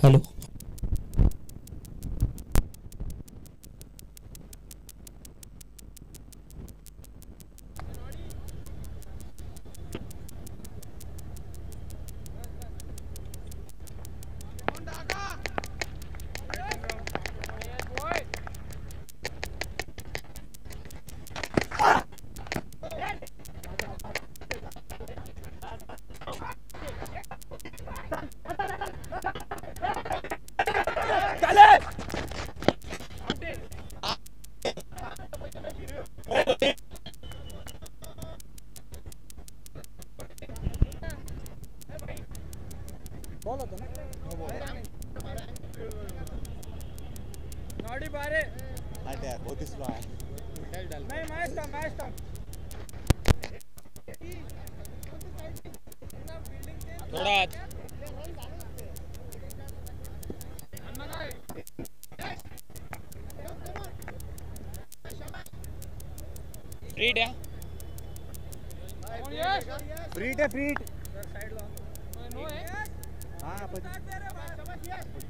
Hello.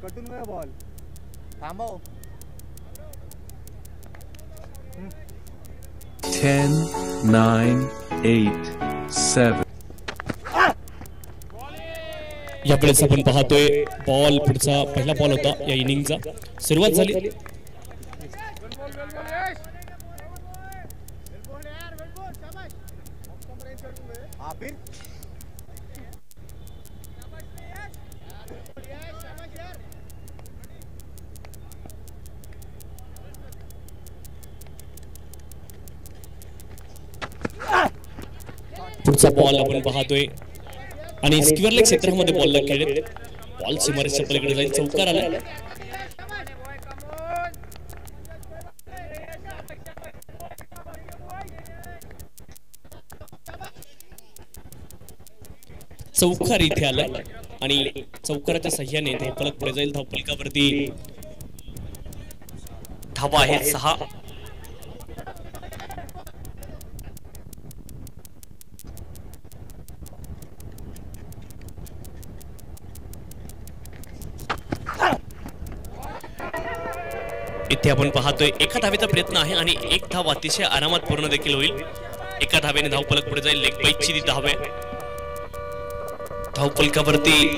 कटून गया ball. थांबव. 10, 9, 8, 7. याकडेच आपण पाहतोय बॉल पुढचा पहिला बॉल होता या इनिंगचा. सुरुवात झाली. पुढचा बॉल आपण पाहतोय आणि स्क्वेअर लेग क्षेत्रामध्ये बॉलला खेळले. बॉल सीमारेषेच्या पलीकडे जाईल. चौकार आला. चौकार इथे आला आणि चौकाराच्या सहाय्याने धावफलक पुढे जाईल. धावफलकावरती धावा आहेत 6. इथे आपण पाहतोय एका धावेचा प्रयत्न आहे आणि एक धाव अतिशय आरामात पूर्ण देखील होईल. एका धावेने धावफलक पुढे जाईल. लेग बाईटची ती धाव आहे. धावफलकावरती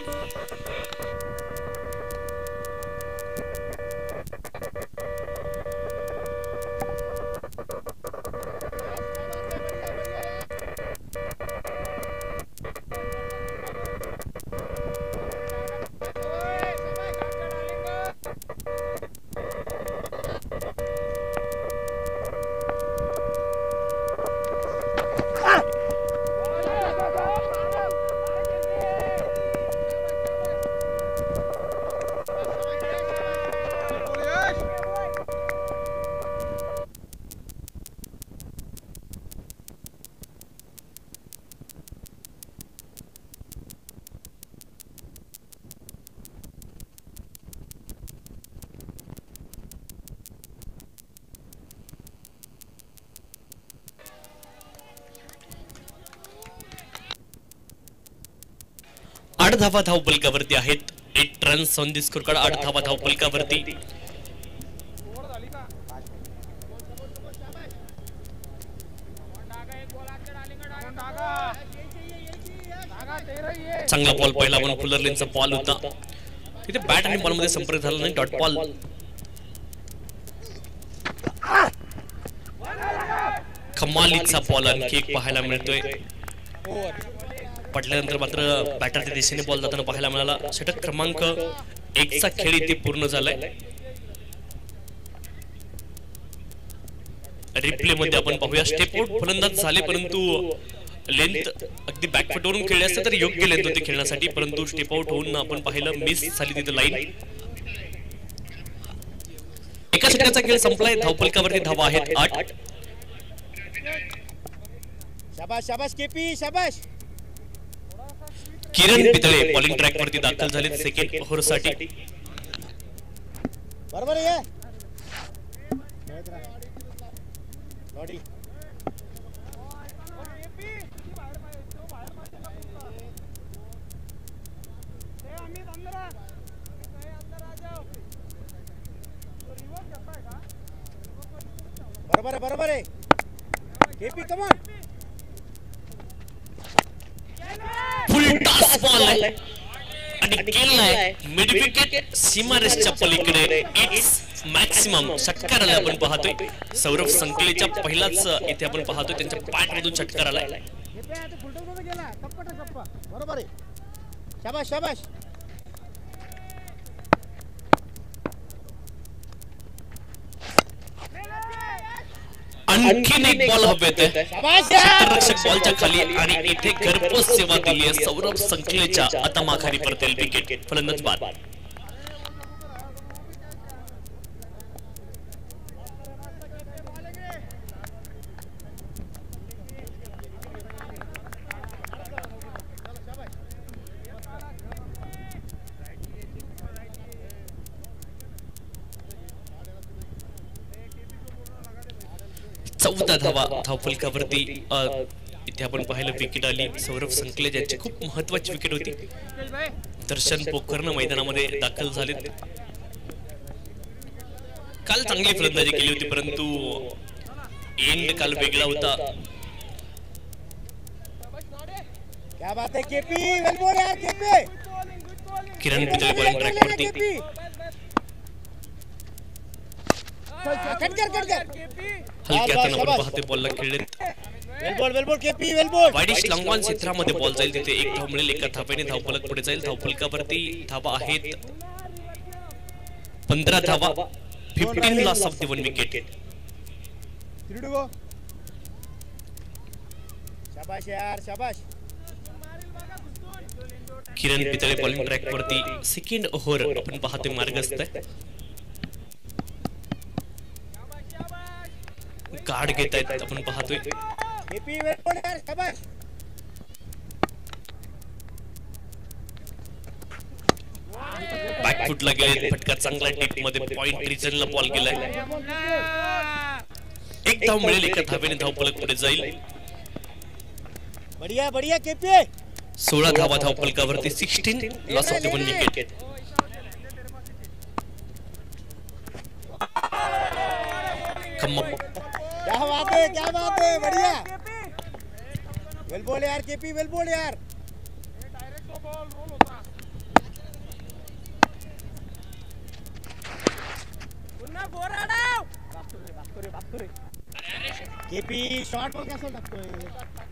आठ धावा धावफलकावरती आहेत. 8 runs on the score card. 8 धावा धावफलकावरती. चांगला बॉल पहिला पण फुलर लेनचा बॉल होता. तिथे बॅट आणि बॉल मध्ये संपर्क झाला नाही. Dot ball. कमालीचा बॉल आणखी एक पाहायला मिळतोय. पडल्यानंतर मात्र बॅटरच्या दिशेने बॉल जाताना पाहायला मिळाला. षटक क्रमांक 1 चा खेळ इथे पूर्ण झालाय. रिप्ले मध्ये आपण पाहूया. स्टेप आउट फलंदाज झाले परंतु लेंथ अगदी बॅकफुटवरून खेळले असते तर योग्य लेंथ होती खेळण्यासाठी, परंतु स्टेप आउट होऊन आपण पाहिलं मिस झाली तिथे लाईन. एका षटकाचा खेळ संपलाय. धावफलकावरती धावा आहेत 8. शाबाश शाबाश केपी शाबाश. किरण पितळे बॉलिंग ट्रॅक वरती दाखल झाले सेकंड ओव्हर साठी. बरोबर आहे. लॉडी बरोबर आहे KP come on full toss ball आहे आणि केलाय मिड विकेट सीमारेषच्या पलीकडे इट्स मॅक्सिमम षटकार आला आपण पाहतोय सौरभ संकलेच्या पहिलाच इथे आपण पाहतोय त्यांच्या पाठमधून षटकार आलाय बरोबर आहे शाबाश शाबाश आणखीन एक बॉल हवेत रक्षक बॉलच्या खाली आणि इथे घरपोच सेवा दिली आहे सौरभ संकलेच्या आतमाखाली परतेल विकेट फलंदाज बाद चौदा धावा धावफलकावरती इथे आपण पाहिलं विकेट आली सौरभ संकले यांची खूप महत्वाची विकेट होती दर्शन पोखरण मैदानामध्ये दाखल झाले काल चांगली फलंदाजी केली होती परंतु एंड काल वेगळा होता क्या बात है केपी वेल बॉल यार केपी किरण पितळे बॉलिंग ट्रॅक वरती हलक्या हाताने आपण पाहते बॉलला खेळले well ball KP well ball widish long-on क्षेत्रामध्ये बॉल जाईल तिथे एक धाव मिळेल एका धावेने धावफलक पुढे जाईल धावफलकावरती धावा आहेत 15 धावा 15 loss of the one wicket शाबाश यार शाबाश किरण पितळे बॉलिंग ट्रॅक वरती सेकंड ओव्हर आपण पाहतोय मार्गस्थ आहे गार्ड घेत आहेत आपण पाहतोय केपी वेल बॉल यार शाबाश बॅकफुटला गेले फटका चांगला डीप मध्ये पॉइंट रिजनला बॉल गेलाय एक धाव मिळेल एका धावेने धावफलक पुढे जाईल बढ़िया बढ़िया केपी 16 धावा धावफलकावरती 16 loss of the one wicket क्या बात है बढ़िया वेल बॉल यार केपी वेल बॉल यार केपी शॉट बॉल कसा टाकतोय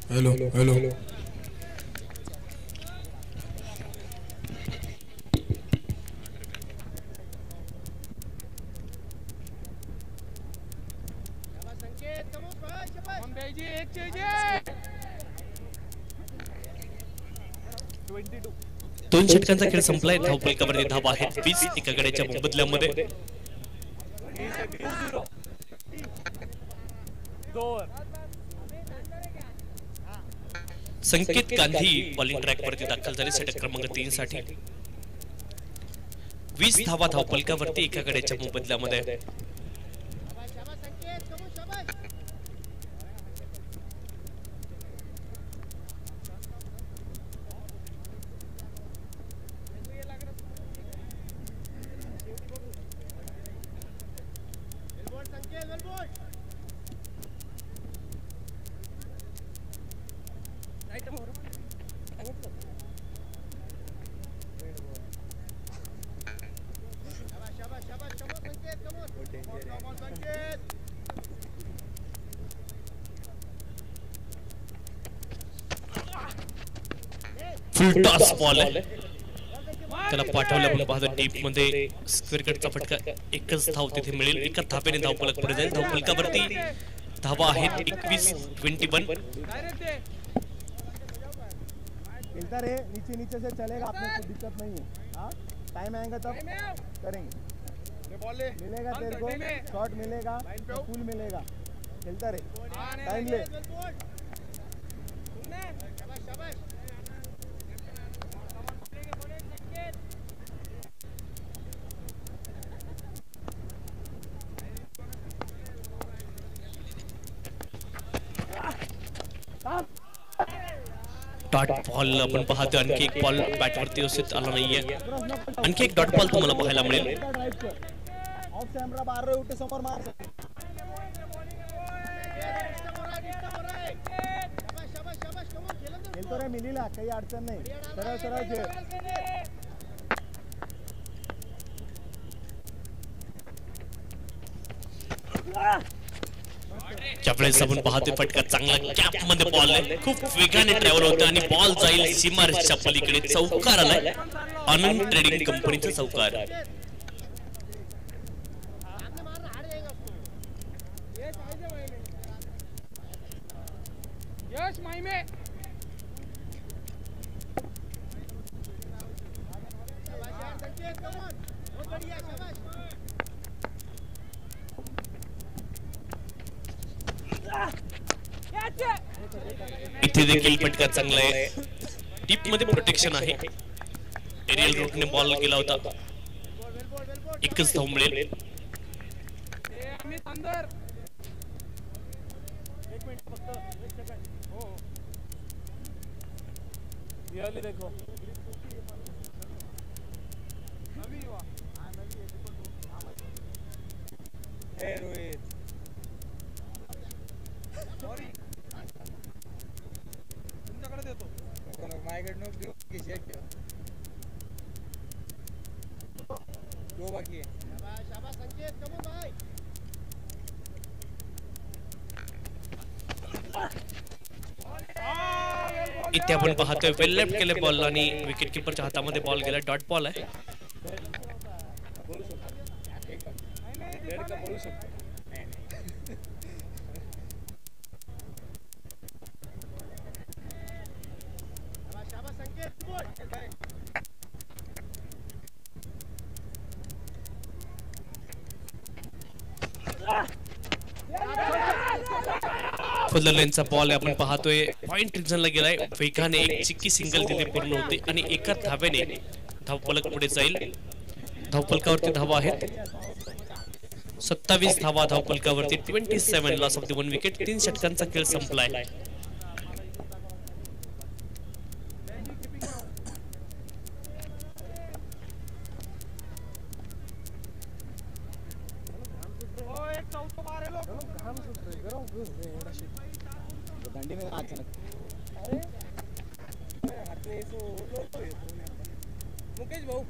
हेलो हेलो दोन षटकांचा खेळ संपलाय धावफलकावरती धावा आहेत 20 एका गड्याच्या मोबदल्यामध्ये संकेत गांधी बॉलिंग ट्रॅक वरती दाखल झाले षटक क्रमांक 3 साठी 20 धावा धावफलकावरती एका गड्याच्या मोबदल्यामध्ये फुल टॉस बॉल आहे त्याला पाठवलं आपण पाहतो डीप मध्ये स्क्वेअर कटचा फटका एकच धाव तिथे मिळेल एका धावेने धावफलक पुढे जाईल धावफलकावरती धावा आहेत 21 21 खेलता रहे नीचे नीचे से चलेगा आपने कोई दिक्कत नहीं है हाँ टाइम आएगा तब करेंगे मिलेगा तेरे को शॉट मिलेगा फुल मिलेगा खेलता रहे टाइम ले डॉट बॉल आपण पाहतोय. आणखी एक बॉल बॅट वरती व्यवस्थित आला नाहीये. आणखी एक डॉट बॉल तुम्हाला पाहायला मिळेल. मिलीला काही अडचण नाही. सरळ सरळ खेळ. त्यावेळेस आपण पाहतोय फटका चांगला कॅप मध्ये बॉल आहे. खूप वेगाने ट्रॅव्हल होतं आणि बॉल जाईल सीमारेषच्या पलीकडे. चौकार आलाय. आनंद ट्रेडिंग कंपनीचा चौकार. इथे देखील फटका चांगला आहे. टीप मध्ये प्रोटेक्शन आहे. एरियल रूटने बॉल केला होता. एकच धाव मिळेल. इथे आपण पाहतोय वेल लेफ्ट केले बॉल आणि विकेट कीपरच्या हातामध्ये बॉल गेला. डॉट बॉल आहे. फुल लेनचा बॉल आपण पाहतोय. पॉइंट रिजनला गेलाय. वेगाने एक चिक्की सिंगल तिथे पूर्ण होते आणि एका धावेने धावफलक पुढे जाईल. धावफलकावरती धावा आहेत 27 धावा धावफलकावरती. 27 लॉस ऑफ द 1 विकेट. 3 षटकांचा खेळ संपलाय. मुकेश भाऊ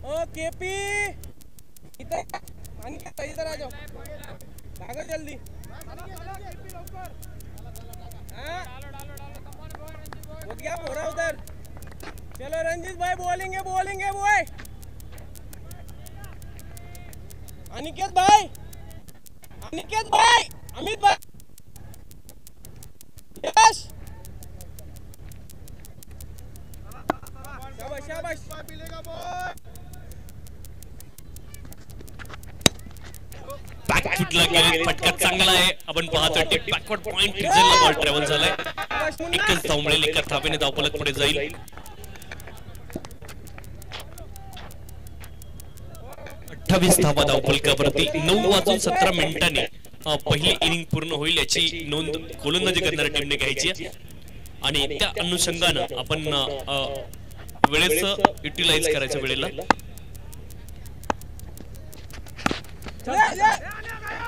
ओ केपी इधर आ जाओ. भागो जल्दी. हो गया पूरा उधर. चलो रंजीत भाई बोलेंगे बॉय. अनिकेत भाई अमित भाई यश शाबाश मिलेगा बॉय. बॅकफुटला गेले. फटका चांगला आहे. आपण पाहतोय टिप बॅकवर्ड पॉइंट रिजनला बॉल ट्रॅव्हल झालाय. एकच धाव मिळेल. एका धावेने धावफलक पुढे जाईल. 28 धावा धावफलकावरती. 9:17 मिनिटांनी पहिली इनिंग पूर्ण होईल याची नोंद गोलंदाजी करणाऱ्या टीमने घ्यायची आणि त्या अनुषंगानं आपण वेळेचं युटिलाइज करायचं वेळेला.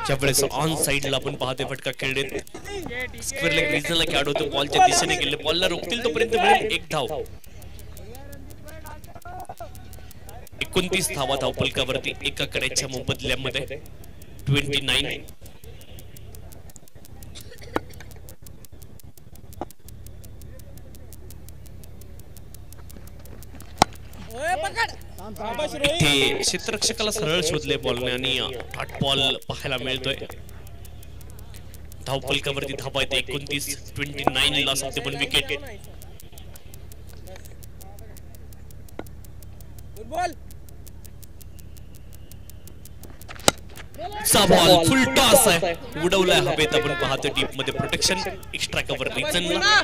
ज्यावेळेस ऑन साइडला आपण पाहतोय फटका खेळले. स्क्वेअर लेग रिजनला खेळाडू होतो. बॉलच्या दिशेने गेले. बॉलला रोखतील तोपर्यंत मिळेल 1 धाव. 29 धावा धावफलकावरती. एका कड्याच्या मोबदल्यामध्ये 29. इथे क्षेत्ररक्षकाला सरळ शोधले बॉलने आणि डॉट बॉल पाहायला मिळतोय. धावफलकावरती धावा येते 29. 29 लॉस ऑफ द 1 विकेट. चा बॉल फुल टॉस आहे. उडवलाय हवेत. आपण पाहतोय डीप मध्ये प्रोटेक्शन. एक्स्ट्रा कव्हर रिजनला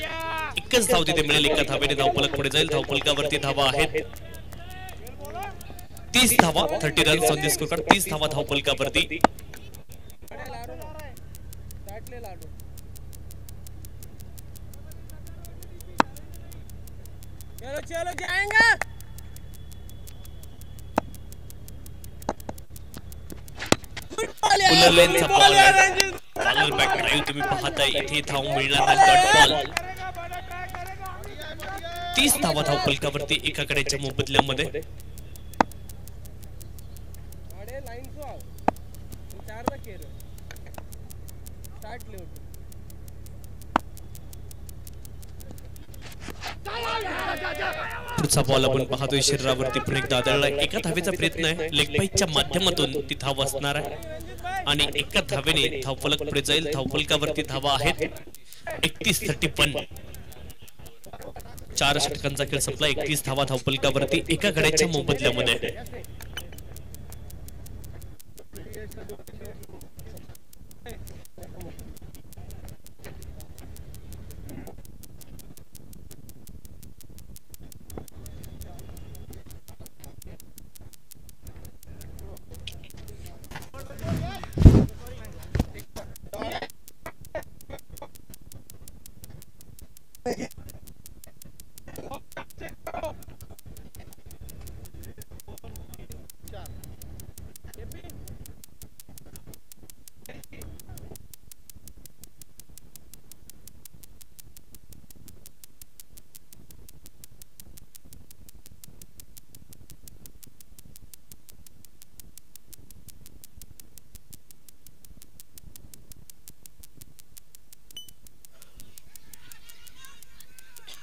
एकच धाव तिथे मिळेल, एका धावेने धावफलक पुढे जाईल. धावफलकावरती धावा आहेत 30 धावा, 30 runs on the score card. 30 धावा धावफलकावरती. चलो जाएंगे. फुलर लेनचा बॉल आहे. कॉर्नर बॅक ड्राइव्ह तुम्ही पाहताय. इथे धाव मिळणार नाही. Dot ball. 30 धावा धावफलकावरती एका कडेच्या मोबदल्यामध्ये. पुढचा बॉल आपण पाहतोय शरीरावरती पुन्हा एकदा आदळला. एका धावेचा प्रयत्न आहे, लेग पाईच्या माध्यमातून ती धाव असणार आहे आणि एका धावेने धावफलक पुढे जाईल. धावफलकावरती धावा आहेत 31-31. 4 षटकांचा खेळ संपला. 31 धावा धावफलकावरती एका गड्याच्या मोबदल्यामध्ये.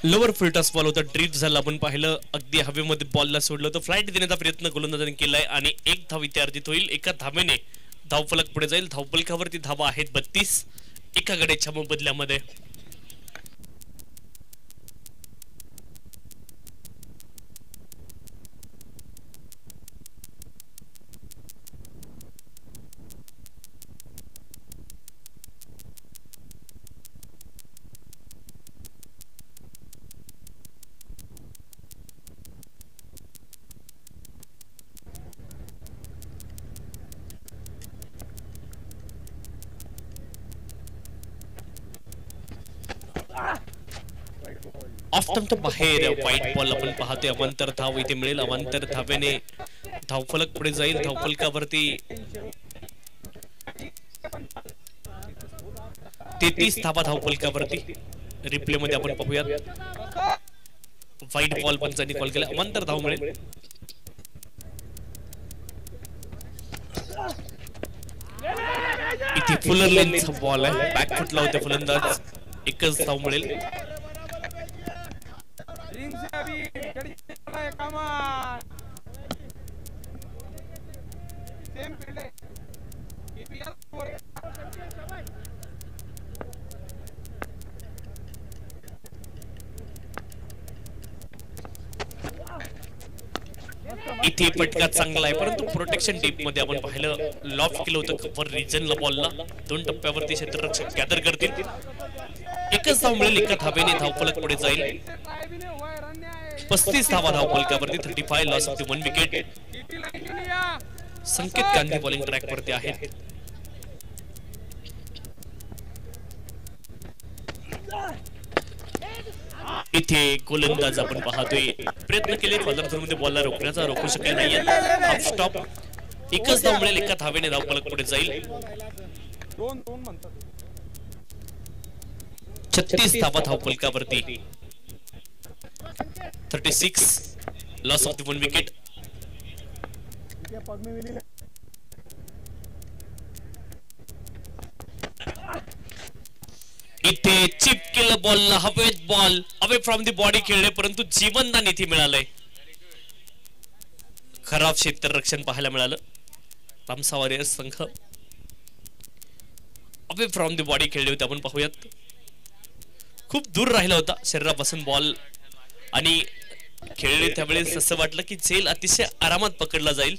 लोअर फुलटॉस बॉल होता, ड्रिफ्ट झाला. आपण पाहिलं अगदी हवेमध्ये बॉलला सोडलं तर फ्लाईट देण्याचा प्रयत्न गोलंदाजाने केलाय आणि एक धाव इथे अर्जित होईल. एका धावेने धावफलक पुढे जाईल. धावफलकावरती धावा आहेत 32 एका गड्याच्या मोबदल्यामध्ये. ऑफ टर्म तर बाहेर व्हाईट बॉल आपण पाहतोय. अवांतर धाव इथे मिळेल. अवांतर धावेने धावफलक पुढे जाईल. धावफलकावरती 33 धावा धावफलकावरती. रिप्ले मध्ये आपण पाहूयात. व्हाईट बॉल पंचांनी कॉल केला. अवांतर धाव मिळेल. इथे फुलर लेनचा बॉल आहे. बॅकफुटला होते फलंदाज. एकच धाव मिळेल. इथे फटका चांगला आहे परंतु प्रोटेक्शन डीप मध्ये आपण पाहिलं लॉफ्ट केलं होतं कव्हर रिजनला बॉलला. 2 टप्प्यावरती क्षेत्ररक्षक गॅदर करतील. एकच धाव मिळेल. एका धावेने धावफलक पुढे जाईल. 35 धावा धावफलकावरती. 35 लॉस ऑफ द 1 विकेट. संकेत गांधी बॉलिंग ट्रॅक वरती आहेत. इथे गोलंदाज आपण पाहतोय प्रयत्न केले फॉलर झोन मध्ये बॉलला रोखण्याचा, रोखू शकले नाहीये. Half stop. एकच धाव मिळेल. एका धावेने धावफलक पुढे जाईल. 36 धावा धावफलकावरती. 36 लॉस ऑफ द 1 विकेट. इथे चिप केलं बॉलला. हवेत ball away from the body खेळले परंतु जीवनदान इथे मिळालंय. खराब क्षेत्ररक्षण पाहायला मिळालं. रामसा वॉरियर्स संघ अवे फ्रॉम दी बॉडी खेळले होते. आपण पाहूयात. खूप दूर राहिला होता शरीरापासून बॉल आणि खेळले त्यावेळेस असं वाटलं की झेल अतिशय आरामात पकडला जाईल.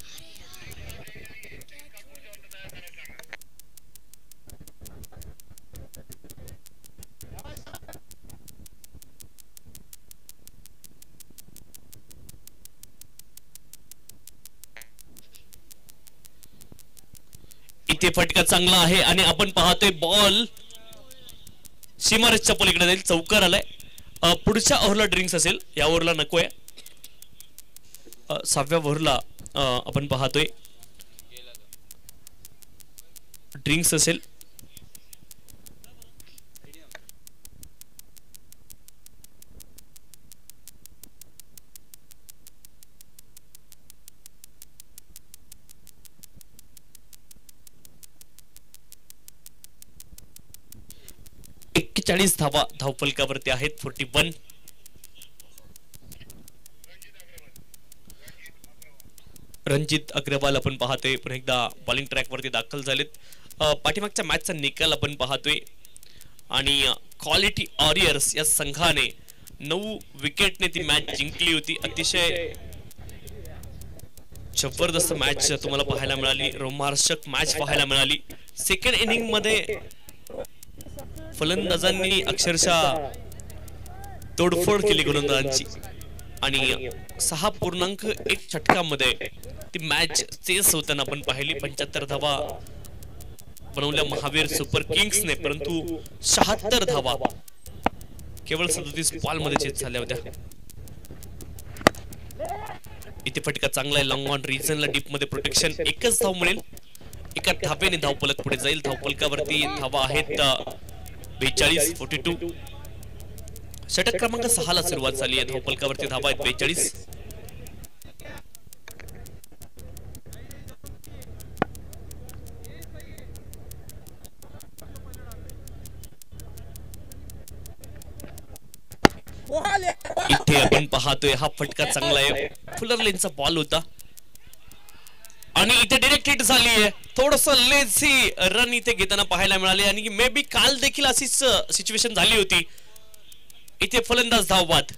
इथे फटका चांगला आहे आणि आपण पाहतोय बॉल सीमारेषच्या पलीकडे जाईल, चौकार आलाय. पुढच्या ओव्हरला ड्रिंक्स असेल, या ओव्हरला नकोय. 6व्या ओव्हरला आपण पाहतोय ड्रिंक्स असेल. धावा धावफलकावरती आहेत. 41. रणजित अग्रवाल आपण पाहतोय पण एकदा बॉलिंग ट्रॅक वरती दाखल झालेत. पाठीमागच्या मॅचचा निकाल आपण पाहतोय आणि क्वालिटी वॉरियर्स या संघाने 9 विकेटने ती मॅच जिंकली होती. अतिशय जबरदस्त मॅच तुम्हाला पाहायला मिळाली, रोमांचक मॅच पाहायला मिळाली. सेकंड इनिंग मध्ये फलंदाजांनी अक्षरशः तोडफोड केली गोलंदाजांची आणि 6.1 षटकामध्ये ती मॅच चेस होताना आपण पाहिली. 75 धावा बनवल्या महावीर सुपर किंग्सने, परंतु 76 धावा केवळ 37 बॉल मध्ये चेस झाल्या होत्या. इथे फटका चांगला आहे, लॉंग ऑन रिजनला डीप मध्ये प्रोटेक्शन. 1च धाव मिळेल, एका धावेने धावफलक पुढे जाईल. धावफलकावरती धावा आहेत 42. 42. षटक क्रमांक 6 ला सुरुवात झाली आहे. धावफलकावरती धावा आहेत 42. इथे आपण पाहतोय हा फटका चांगला आहे, फुलर लेनचा बॉल होता आणि इथे डायरेक्ट हिट झाली आहे. थोडस लेझी रन इथे घेताना पाहायला मिळाले आणि मे बी काल देखील अशीच सिच्युएशन झाली होती. इथे फलंदाज धावबाद.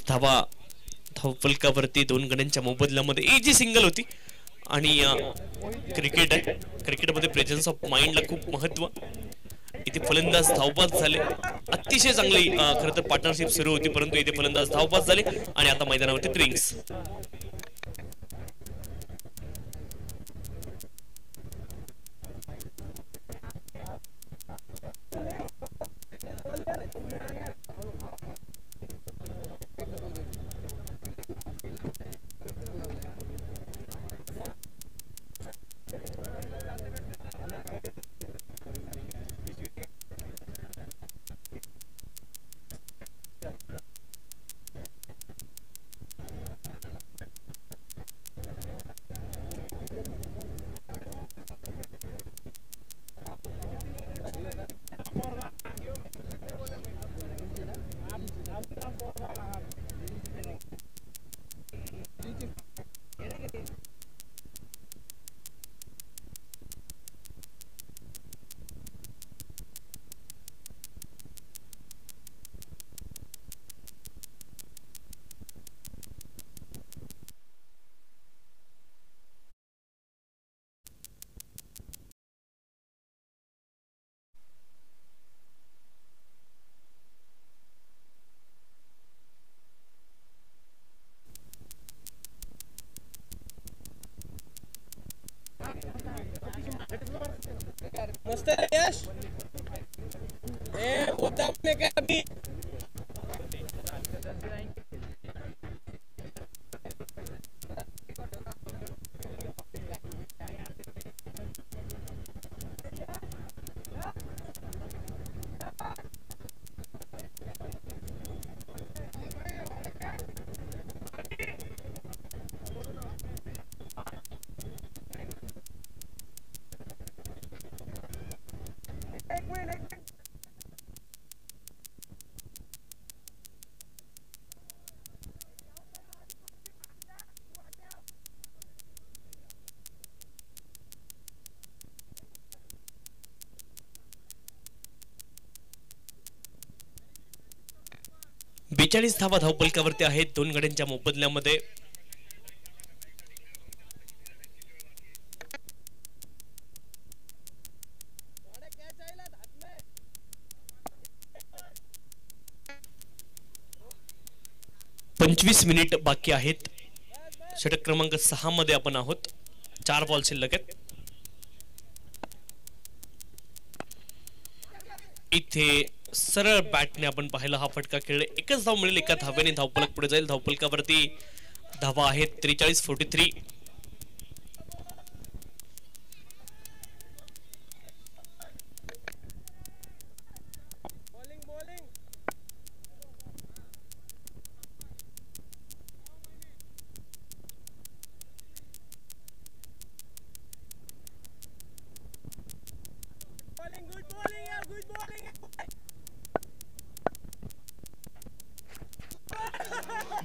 धावा धावफलकावरती 2 गड्यांच्या मोबदल्यामध्ये इजी सिंगल होती आणि क्रिकेट आहे, क्रिकेटमध्ये प्रेझेन्स ऑफ माइंडला खूप महत्व. इथे फलंदाज धावबाद झाले. अतिशय चांगली खरं तर पार्टनरशिप सुरू होती, परंतु इथे फलंदाज धावबाद झाले आणि आता मैदानावरती ड्रिंक्स. मस्त यश होता आपने क्या अभी बेचाळीस धावा धावफलकावरती आहेत 2 गड्यांच्या मोबदल्यामध्ये. 25 मिनिट बाकी आहेत. षटक क्रमांक 6 मध्ये आपण आहोत. 4 बॉल शिल्लक आहेत. इथे सरळ बॅटने आपण पाहिलं हा फटका खेळले. एकच धाव मिळेल. एका धाव्याने धावफलक पुढे जाईल. धावफलकावरती धावा आहेत 43-43.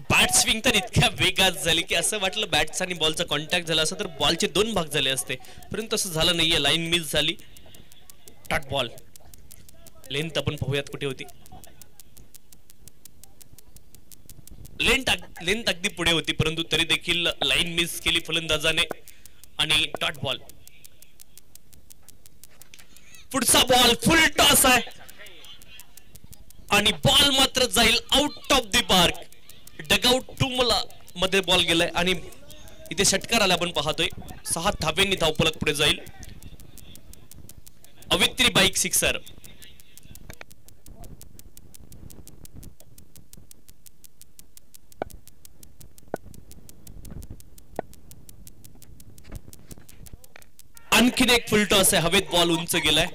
बॅट स्विंग तर इतक्या वेगात झाली की असं वाटलं बॅटचा आणि बॉलचा कॉन्टॅक्ट झाला असं तर बॉलचे 2 भाग झाले असते, परंतु तसं झालं नाहीये. लाईन मिस झाली. Dot ball. लेंथ आपण पाहूयात कुठे होती. लेंथ अगदी पुढे होती, परंतु तरी देखील लाईन मिस केली फलंदाजाने आणि डॉट बॉल. पुढचा बॉल फुल टॉस आहे आणि बॉल मात्र जाईल out of the park. Dugout 2 मध्ये बॉल गेलाय आणि इथे षटकार आला आपण पाहतोय. 6 धाब्यांनी धावफलक पुढे जाईल. अवित्री बाईक सिक्सर. आणखीन एक फुल टॉस आहे. हवेत बॉल उंच गेलाय.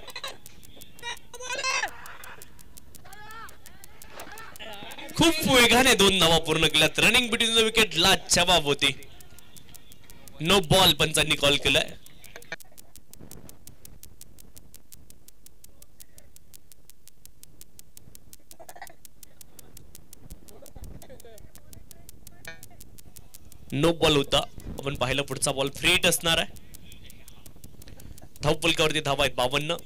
खूप वेगाने 2 धावा पूर्ण केल्यात. रनिंग बिटवीन द विकेट ला जवाब होती. नो बॉल पंचांनी कॉल केलाय. नो बॉल होता. आपण पाहिलं पुढचा बॉल फ्री हिट असणार आहे. धावफलकावरती धावा आहेत 52.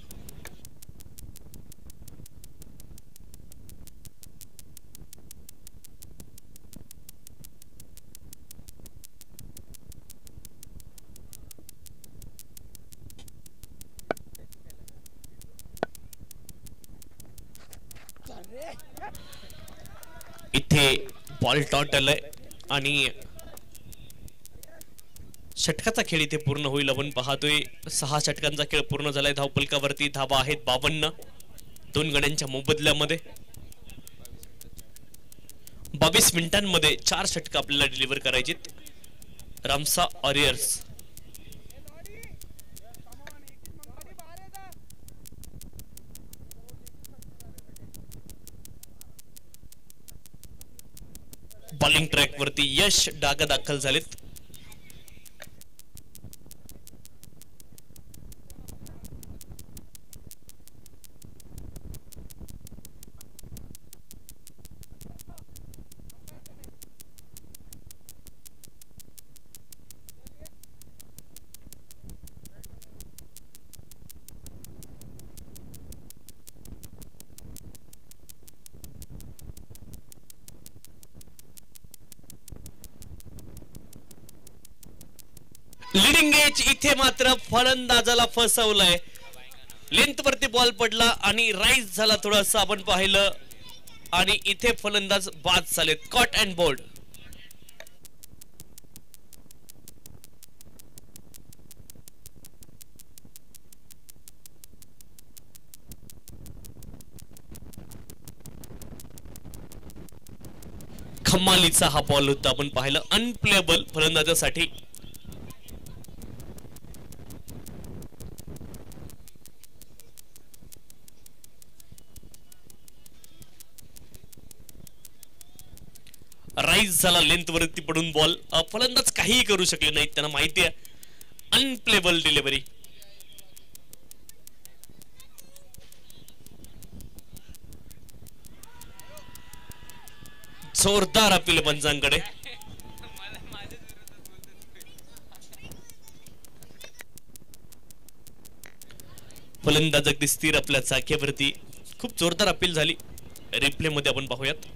इथे बॉल टॉट आलाय आणि षटकाचा खेळ इथे पूर्ण होईल. आपण पाहतोय 6 षटकांचा खेळ पूर्ण झालाय. धावफलकावरती धावा आहेत 52. 2 गड्यांच्या मोबदल्यामध्ये 22 मिनिटांमध्ये 4 षटक आपल्याला डिलिव्हर करायचेत. रामसा वॉरियर्स. बॉलिंग ट्रॅक वरती यश डागा दाखल झालेत. लिडिंग एज इथे मात्र फलंदाजाला फसवलंय. लेंथ वरती बॉल पडला आणि राईज झाला थोडासा आपण पाहिलं आणि इथे फलंदाज बाद झालेत. Caught and bowled. खमालीचा हा बॉल होता आपण पाहिलं. अनप्लेबल फलंदाजासाठी. राईज झाला लेंथ वरती पडून बॉल. फलंदाज काहीही करू शकले नाहीत. त्यांना माहिती आहे अनप्लेबल डिलिव्हरी. जोरदार अपील पंचांकडे. फलंदाज अगदी स्थिर आपल्या चाक्यावरती. खूप जोरदार अपील झाली. रिप्ले मध्ये आपण पाहूयात.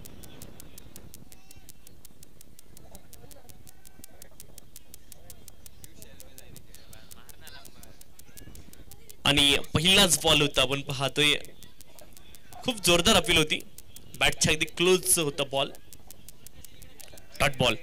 आणि पहिलाच बॉल होता आपण पाहतोय. खूप जोरदार अपील होती. बॅटच्या अगदी क्लोज होता बॉल. Dot ball.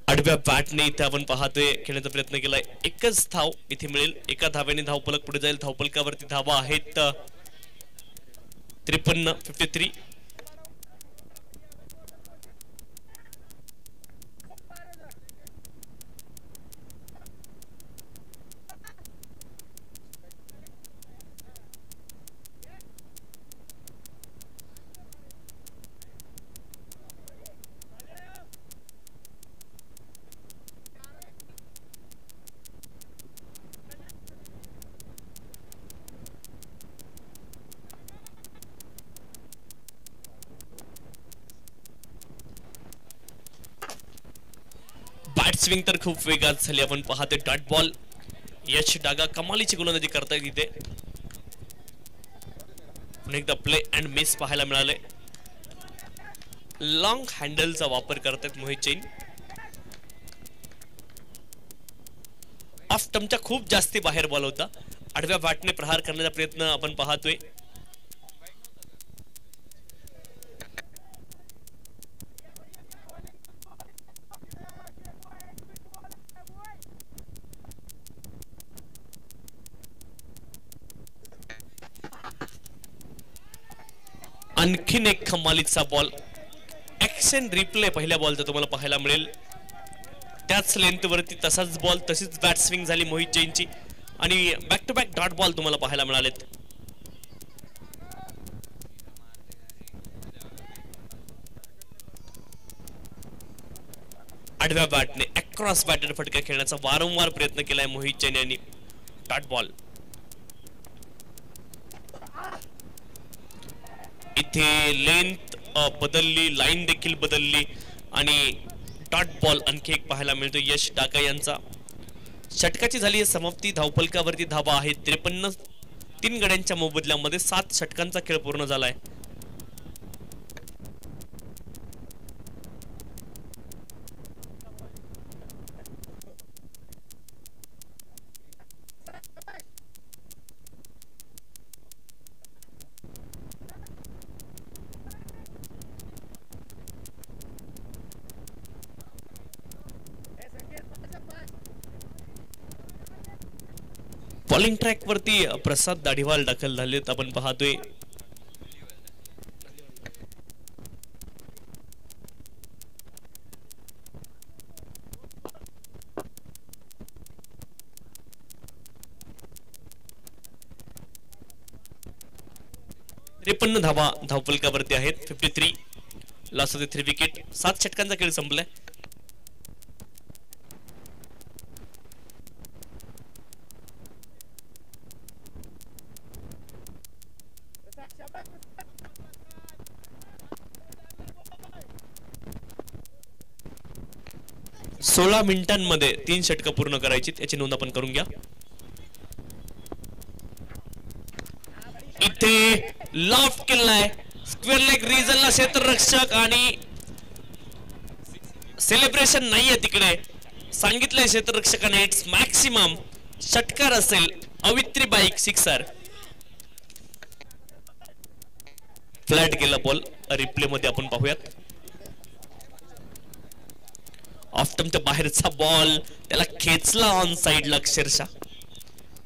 आडव्या बॅटने इथे आपण पाहतोय खेळण्याचा प्रयत्न केलाय. एकच धाव इथे मिळेल. एका धावेने धावफलक पुढे जाईल. धावफलकावरती धावा आहेत 53 53. स्विंग तर खूप वेगात झाली आपण पाहतोय. Dot ball. यश डागा कमालीची गोलंदाजी करतायत इथे. पुन्हा एकदा प्ले अँड मिस पाहायला मिळाले. लॉंग हँडलचा वापर करतायत मोहित जैन. ऑफ स्टंपच्या खूप जास्ती बाहेर बॉल होता. आडव्या बॅटने प्रहार करण्याचा प्रयत्न आपण पाहतोय. आणखीन एक कमालीचा बॉल. ऍक्शन रिप्ले पहिल्या बॉलचा तुम्हाला पाहायला मिळेल. त्याच लेंथ वरती तसाच बॉल, तशीच बॅट स्विंग झाली मोहित जैनची आणि back to back dot ball तुम्हाला पाहायला मिळालेत. आडव्या बॅटने अक्रॉस बॅटर फटका खेळण्याचा वारंवार प्रयत्न केलाय मोहित जैन यांनी. Dot ball. इथे लेंथ बदलली, लाईन देखील बदलली आणि डॉट बॉल आणखी एक पाहायला मिळतो यश डागा यांचा. षटकाची झाली समाप्ती. धावफलकावरती धावा आहेत 53. 3 गड्यांच्या मोबदल्यामध्ये 7 षटकांचा खेळ पूर्ण झालाय. बॉलिंग ट्रॅक वरती प्रसाद दाढीवाल दाखल झालेत आपण पाहतोय. धावा धावफलकावरती आहेत 53. Loss of the 3 wicket. 7 षटकांचा खेळ संपलाय. सोळा मिनिटांमध्ये 3 षटकं पूर्ण करायची, याची नोंद आपण करून घ्या. इथे लॉफ्ट केलाय स्क्वेअर लेग रिजनला क्षेत्ररक्षक आणि सेलिब्रेशन नाहीये तिकडे. सांगितलंय क्षेत्ररक्षकाने इट्स मॅक्सिमम. षटकार असेल. अवित्री बाईक सिक्सर. फ्लॅट गेला बॉल. रिप्ले मध्ये आपण पाहूयात. ऑफ्टमच्या बाहेरचा बॉल त्याला खेचला ऑन साइडला अक्षरशः.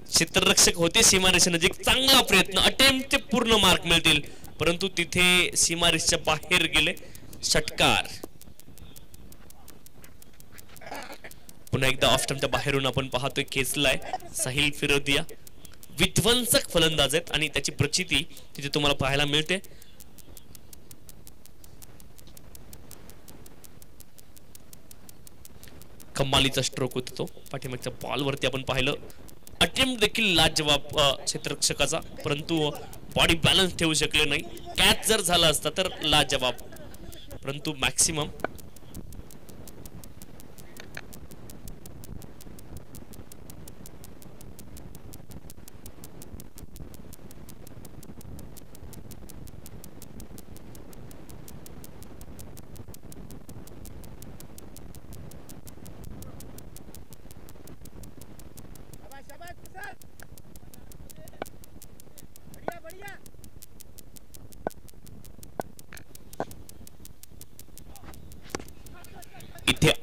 क्षेत्ररक्षक होते सीमारेषेनजीक. चांगला प्रयत्न. अटेम्प्ट पूर्ण मार्क मिळतील परंतु तिथे सीमारेषेच्या बाहेर गेले. षटकार. पुन्हा एकदा ऑफ्टमच्या बाहेरून आपण पाहतोय खेचलाय साहिल फिरोदिया. विध्वंसक फलंदाज आहेत आणि त्याची प्रचिती तिथे तुम्हाला पाहायला मिळते. कमालीचा स्ट्रोक होतो तो. पाठीमागच्या बॉलवरती आपण पाहिलं. अटेम्प्ट देखील लाजवाब क्षेत्ररक्षकाचा परंतु बॉडी बॅलन्स ठेवू शकले नाही. कॅच जर झाला असता तर लाजवाब परंतु मॅक्सिमम.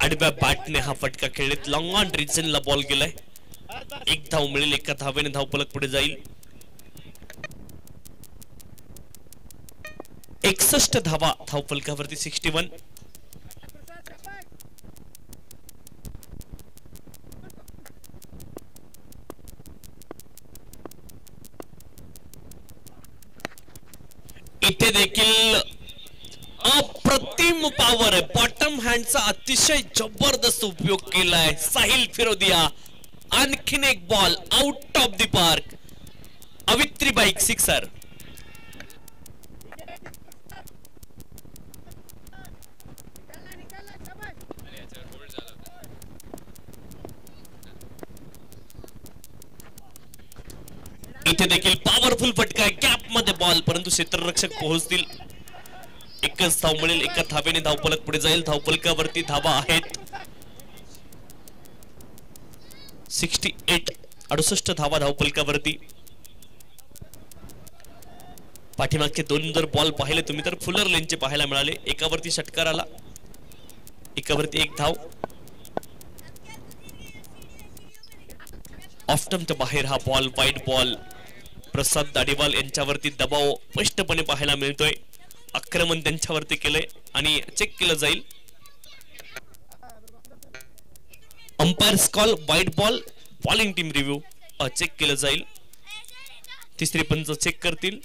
आडव्या बॅटने हा फटका खेळत लॉंग ऑन रिजनला बॉल गेलाय. एक धाव मिळेल, एका धावेने धावफलक पुढे जाईल. 61 धावा धावफलकावरती 61. इथे देखील अप्रतिम पॉवर आहे. बॉटम हँडचा अतिशय जबरदस्त उपयोग केलाय साहिल फिरोदिया. आणखीन एक ball out of the park. अवित्रीबाई सिक्सर. इथे देखील पॉवरफुल फटका, गॅप मध्ये बॉल, परंतु क्षेत्ररक्षक पोहोचतील. एकच धाव मिळेल, एका धावेने धावफलक पुढे जाईल. धावफलकावरती धावा आहेत 68. 68 धावा धावफलकावरती. पाठीमागचे दोन जर बॉल पाहिले तुम्ही तर फुलर लेनचे पाहायला मिळाले. एकावरती षटकार आला, एकावरती एक धाव. ऑफ्टमच्या बाहेर हा बॉल, वाईट बॉल. प्रसाद दाडीवाल यांच्यावरती दबाव स्पष्टपणे पाहायला मिळतोय. आक्रमण त्यांच्यावरती केलंय आणि चेक केलं जाईल. अंपायर कॉल, वाईट ball. Bowling team review check केलं जाईल. तिसरे पंच चेक करतील.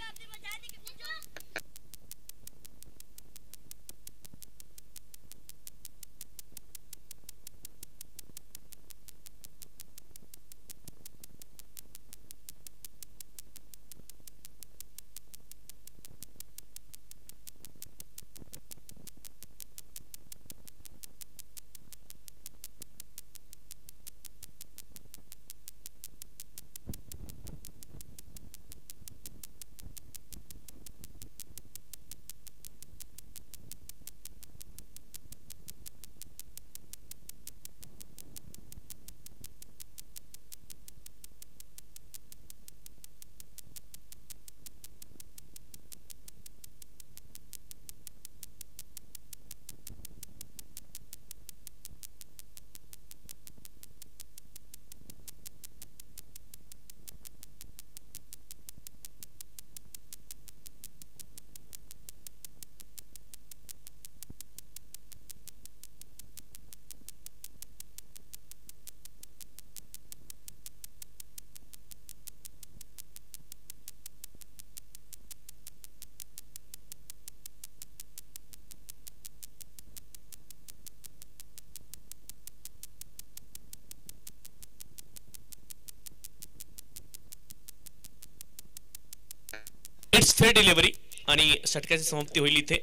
इट्स फेअर डिलिव्हरी आणि षटकाची समाप्ती होईल. इथे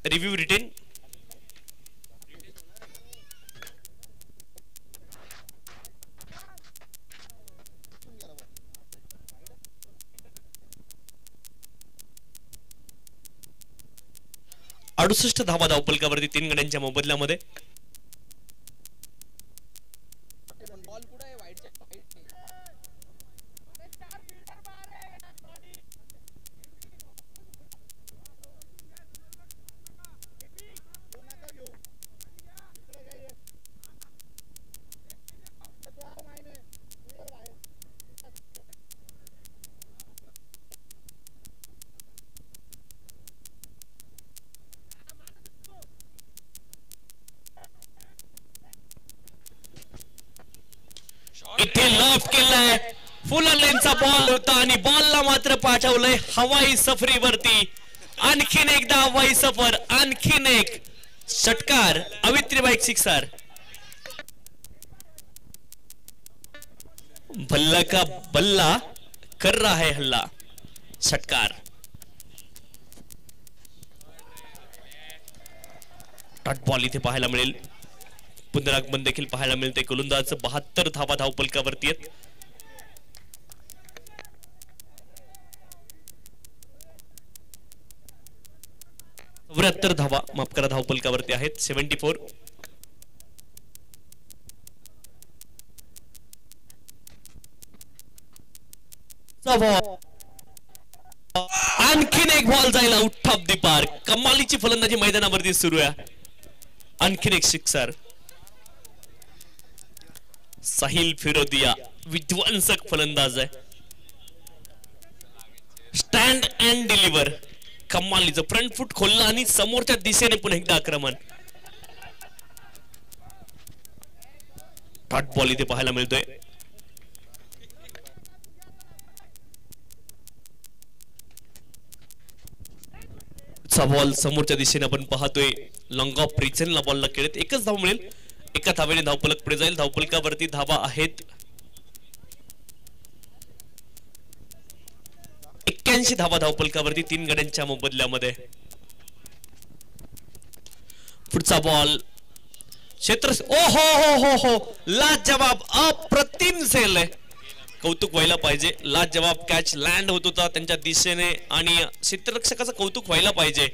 रिव्ह्यू रिटेन. अडुसष्ट धावा धावफलकावरती 3 गड्यांच्या मोबदल्यामध्ये. इथे लॉफ केलाय. फुलर लेनचा बॉल होता आणि बॉलला मात्र पाठवलंय हवाई सफरीवरती. आणखीन एकदा हवाई सफर, आणखीन एक षटकार. अवित्रीबाई सिक्सर. बल्ला का बल्ला कर रहा है हल्ला. षटकार. डॉट बॉल इथे पाहायला मिळेल. पुनरागमन देखील पाहायला मिळते. गोलंदाज 72 धावा धावफलकावरती आहेत. 74 धावा माफ करा धावफलकावरती आहेत. 74. आणखीन एक बॉल जाईल आउट ऑफ द पार्क. कमालीची फलंदाजी मैदानावरती सुरू आहे. आणखीन एक सिक्सर. साहिल फिरोदिया विध्वंसक फलंदाज आहे. स्टँड अँड डिलिव्हर कमालीचं फ्रंट फूट खोललं आणि समोरच्या दिशेने पुन्हा एकदा आक्रमण. डॉट बॉल इथे पाहायला मिळतोय. बॉल समोरच्या दिशेने आपण पाहतोय. लॉंग ऑफ रिचनला बॉलला खेळत एकच धाव मिळेल. एका धावेने धावफलक पुढे जाईल. धावफलकावरती धावा आहेत 81 धावा धावफलकावरती 3 गड्यांच्या मोबदल्यामध्ये. पुढचा बॉल क्षेत्र ओ हो हो हो हो लाजवाब अप्रतिम झेल आहे. कौतुक व्हायला पाहिजे. लाजवाब कॅच लँड होत होता त्यांच्या दिशेने आणि क्षेत्ररक्षकाचं कौतुक व्हायला पाहिजे.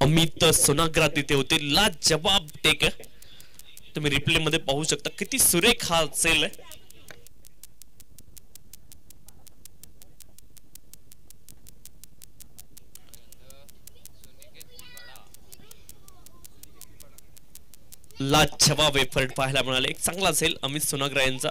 अमित सोनाग्रा तिथे होते. लाजवाब टेक तुम्ही रिप्ले मध्ये पाहू शकता. किती सुरेख हा झेल आहे. लाजवाब एफर्ट पाहायला मिळाले. एक चांगला असेल अमित सोनाग्रा यांचा.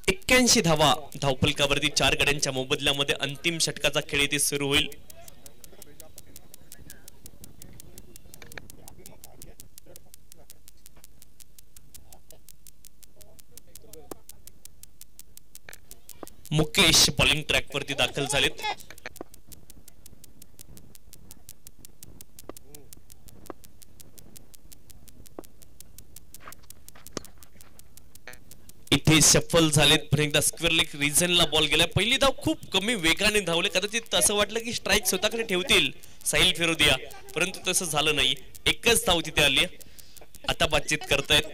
एक्क्याऐंशी धावा धावफलकावरती 4 गड्यांच्या मोबदल्यामध्ये अंतिम षटकाचा खेळ इथे सुरू होईल. मुकेश बॉलिंग ट्रॅक वरती दाखल झालेत. इथे सफल झालेत. पण एकदा स्क्वेअर लेग रिजनला बॉल गेला. पहिली धाव खूप कमी वेगाने धावले. कदाचित असं वाटलं की स्ट्राईक स्वतःकडे ठेवतील साहिल फिरोदिया, परंतु तसं झालं नाही. एकच धाव तिथे आली. आता बातचीत करतायत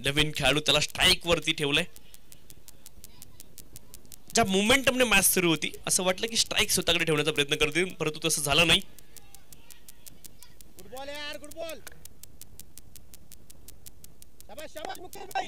नवीन खेळाडू. त्याला स्ट्राईक वरती ठेवलंय. ज्या मोमेंटमने मॅच सुरू होती असं वाटलं की स्ट्राईक स्वतःकडे ठेवण्याचा प्रयत्न करतील, परंतु तसं झालं नाही. गुड बॉल यार, गुड बॉल. शाबाश शाबाश मुकेश भाई.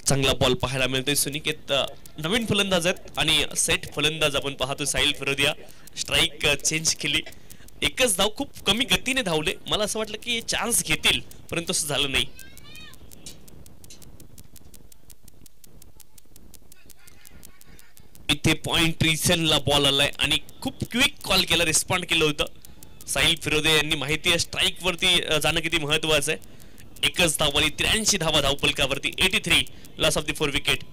चांगला बॉल पाहायला मिळतोय. सुनिकेत नवीन फलंदाज आहेत आणि सेट फलंदाज आपण पाहतो साहिल फिरोदिया. स्ट्राईक चेंज केली. एकच धाव खूप कमी गतीने धावले. मला असं वाटलं की चान्स घेतील, परंतु असं झालं नाही. इथे पॉइंट रिसनला बॉल आलाय आणि खूप क्विक कॉल केला, रिस्पॉन्ड केलं होतं साहिल फिरोदिया यांनी. माहिती आहे स्ट्राईक वरती जाणं किती महत्वाचं आहे. एकच धाव आली. 83 धावा धावफलकावरती. 83 लॉस ऑफ द 4 विकेट.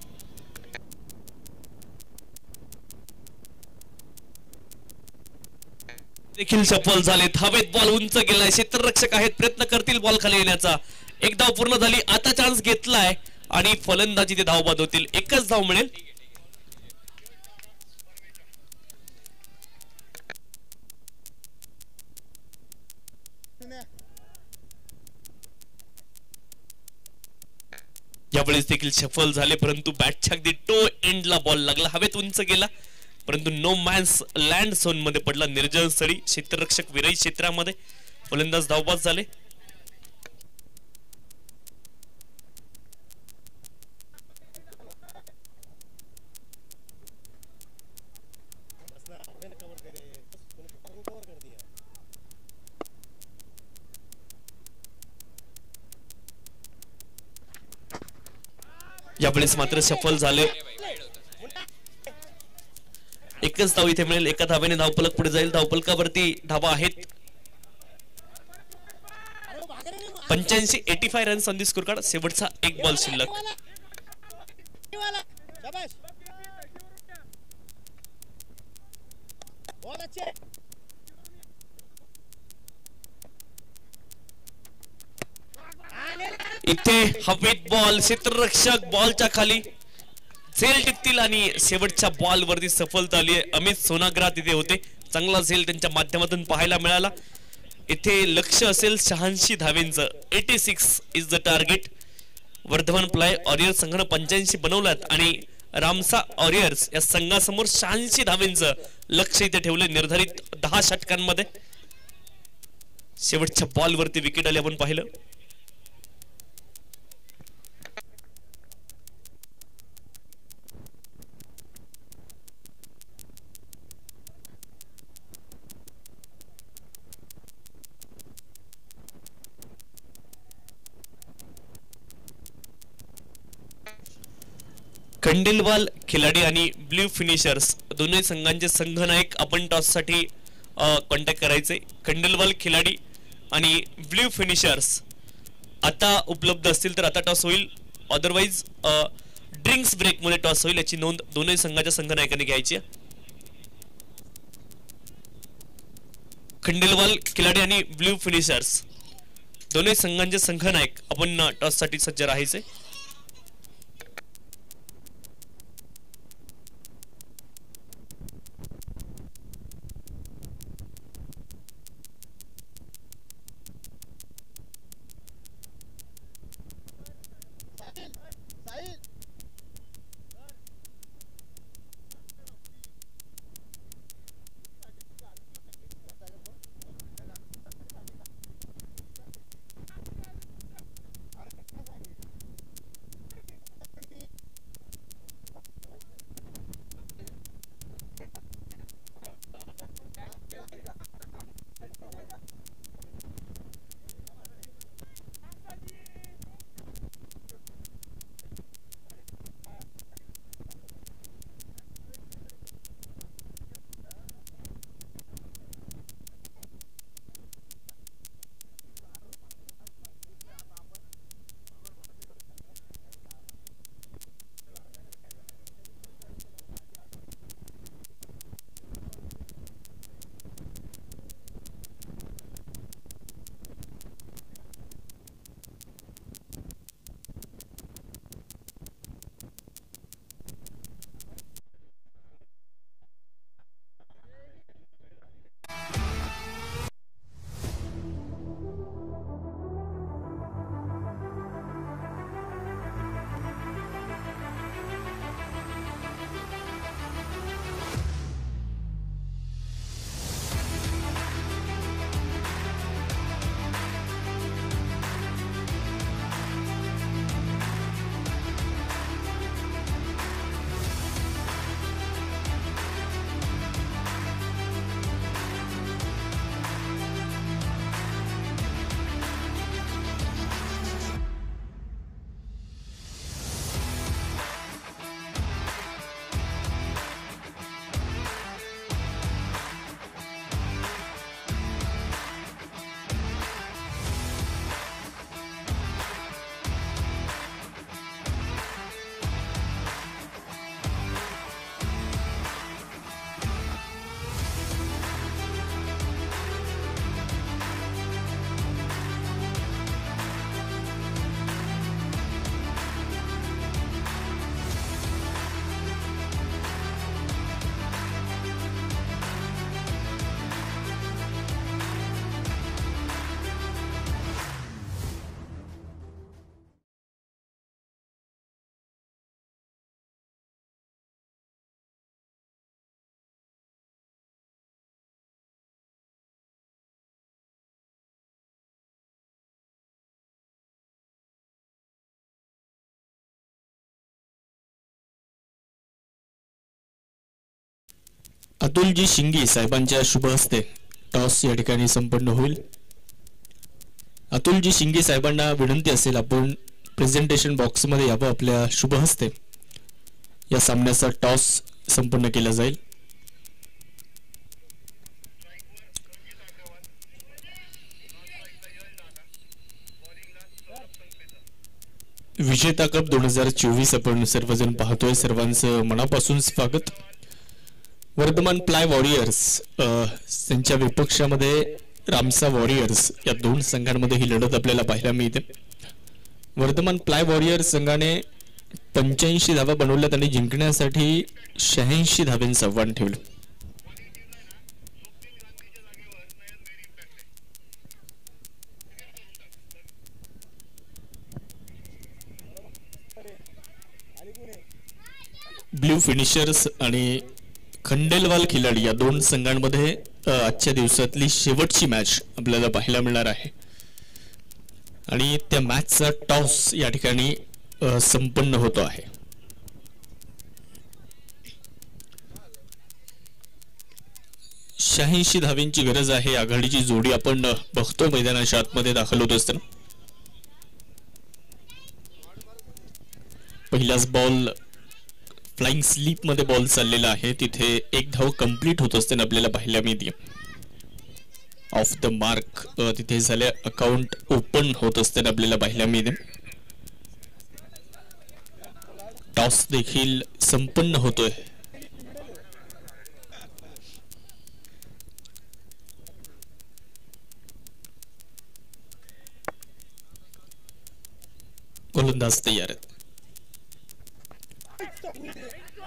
देखील सफल झालेत. हवेत बॉल उंच गेलाय. क्षेत्ररक्षक आहेत, प्रयत्न करतील बॉल खाली येण्याचा. एक धाव पूर्ण झाली. आता चान्स घेतलाय आणि फलंदाजी ते धाव बाद होतील. एकच धाव मिळेल. यावेळेस देखील सफल झाले, परंतु बॅटच्या अगदी टो एंडला बॉल लागला. हवेत उंच गेला, परंतु नो मॅन्स लँड झोन मध्ये पडला. निर्जन स्थळी क्षेत्ररक्षक विरहित क्षेत्रामध्ये फलंदाज धावबाद झाले. यावेळेस मात्र सफल झाले. एकच धाव इथे मिळेल. एका धावेने धावफलक पुढे जाईल. धावफलकावरती धावा आहेत 85. 85 runs on the score card. शेवटचा एक बॉल शिल्लक. इथे हवेत बॉल. क्षेत्ररक्षक बॉलच्या खाली. झेल टिकतील आणि शेवटच्या बॉल वरती सफलता आली आहे. अमित सोनाग्रा तिथे होते, चांगला झेल त्यांच्या माध्यमातून पाहायला मिळाला. इथे लक्ष असेल 86 धावेंचं. 86 is the target. Vardhaman ply warriors संघानं 85 बनवल्यात आणि रामसा वॉरियर्स या संघासमोर 86 धावेंचं लक्ष इथे ठेवले निर्धारित 10 षटकांमध्ये. शेवटच्या बॉल वरती विकेट आली आपण पाहिलं. खंडेलवाल खिलाडी आणि ब्ल्यू फिनिशर्स दोन्ही संघांचे संघनायक आपण टॉस साठी कॉन्टॅक्ट करायचे. खंडेलवाल खिलाडी आणि ब्ल्यू फिनिशर्स आता उपलब्ध असतील तर आता टॉस होईल, अदरवाइज ड्रिंक्स ब्रेक मध्ये टॉस होईल, याची नोंद दोन्ही संघाच्या संघनायकांनी घ्यायची आहे. खंडेलवाल खिलाडी आणि ब्ल्यू फिनिशर्स दोन्ही संघांचे संघनायक आपण टॉस साठी सज्ज राहायचे. अतुलजी शिंगे साहेबांच्या शुभ हस्ते टॉस या ठिकाणी संपन्न होईल. अतुलजी शिंगे साहेबांना विनंती असेल आपण प्रेझेंटेशन बॉक्स मध्ये यावं. आपल्या शुभ हस्ते या सामन्याचा टॉस संपन्न केला जाईल. विजेता कप 2024 आपण सर्वजण पाहतोय. सर्वांचं मनापासून स्वागत. वर्धमान प्लाय वॉरियर्स त्यांच्या विपक्षामध्ये रामसा वॉरियर्स या दोन संघांमध्ये ही लढत आपल्याला पाहायला मिळते. वर्धमान प्लाय वॉरियर्स संघाने 85 धावा बनवल्यात आणि जिंकण्यासाठी 86 धावांचं आव्हान ठेवलं. ब्ल्यू फिनिशर्स आणि खंडेलवाल खिलाडी या दोन संघांमध्ये आजच्या दिवसातली शेवटची मॅच आपल्याला पाहायला मिळणार आहे आणि त्या मॅचचा टॉस या ठिकाणी संपन्न होतो आहे. शहाऐंशी धावांची गरज आहे. आघाडीची जोडी आपण बघतो मैदानाच्या आतमध्ये दाखल होत असताना. पहिलाच बॉल फ्लाइंग स्लीप मध्ये बॉल चाललेला आहे. तिथे एक धाव कंप्लीट होत असताना आपल्याला पाहायला मिळते. ऑफ द मार्क तिथे झाले. अकाउंट ओपन होत असताना आपल्याला पाहायला मिळते. टॉस देखील संपन्न होतोय. गोलंदाज तयार आहेत.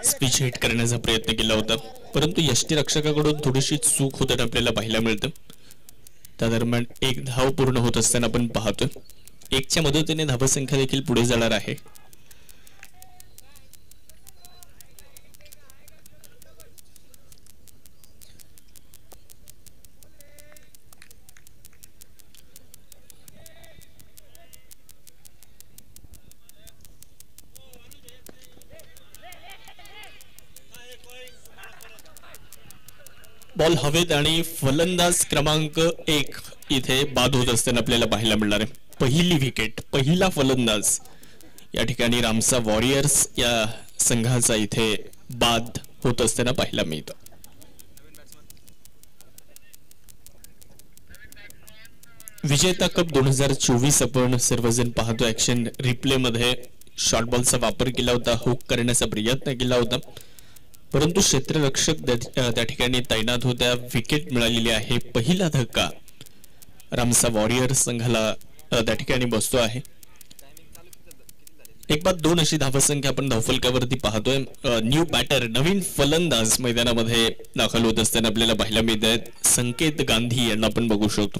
स्पीच हिट करण्याचा प्रयत्न केला होता परंतु यष्टीरक्षकाकडून थोडीशी चूक होताना आपल्याला पाहायला मिळतं. त्या दरम्यान एक धाव पूर्ण होत असताना आपण पाहतोय. एकच्या मदतीने धावसंख्या देखील पुढे जाणार आहे. बॉल हवेत आणि फलंदाज क्रमांक 1 इथे बाद होत असताना आपल्याला पाहायला मिळणार आहे. पहिली विकेट, पहिला फलंदाज या ठिकाणी रामसा वॉरियर्स या संघाचा इथे बाद होत असताना पाहायला मिळतं. विजेता कप 2024 आपण सर्वजण पाहतो. ऍक्शन रिप्ले मध्ये शॉर्ट बॉलचा वापर केला होता. हुक करण्याचा प्रयत्न केला होता परंतु क्षेत्ररक्षक त्या ठिकाणी तैनात होत्या. विकेट मिळालेली आहे. पहिला धक्का रामसा वॉरियर्स संघाला त्या ठिकाणी बसतो आहे. 1-2 अशी धावसंख्या आपण धावफलकावरती पाहतोय. न्यू बॅटर, नवीन फलंदाज मैदानामध्ये दाखल होत असताना आपल्याला पाहायला मिळत आहेत. संकेत गांधी यांना आपण बघू शकतो.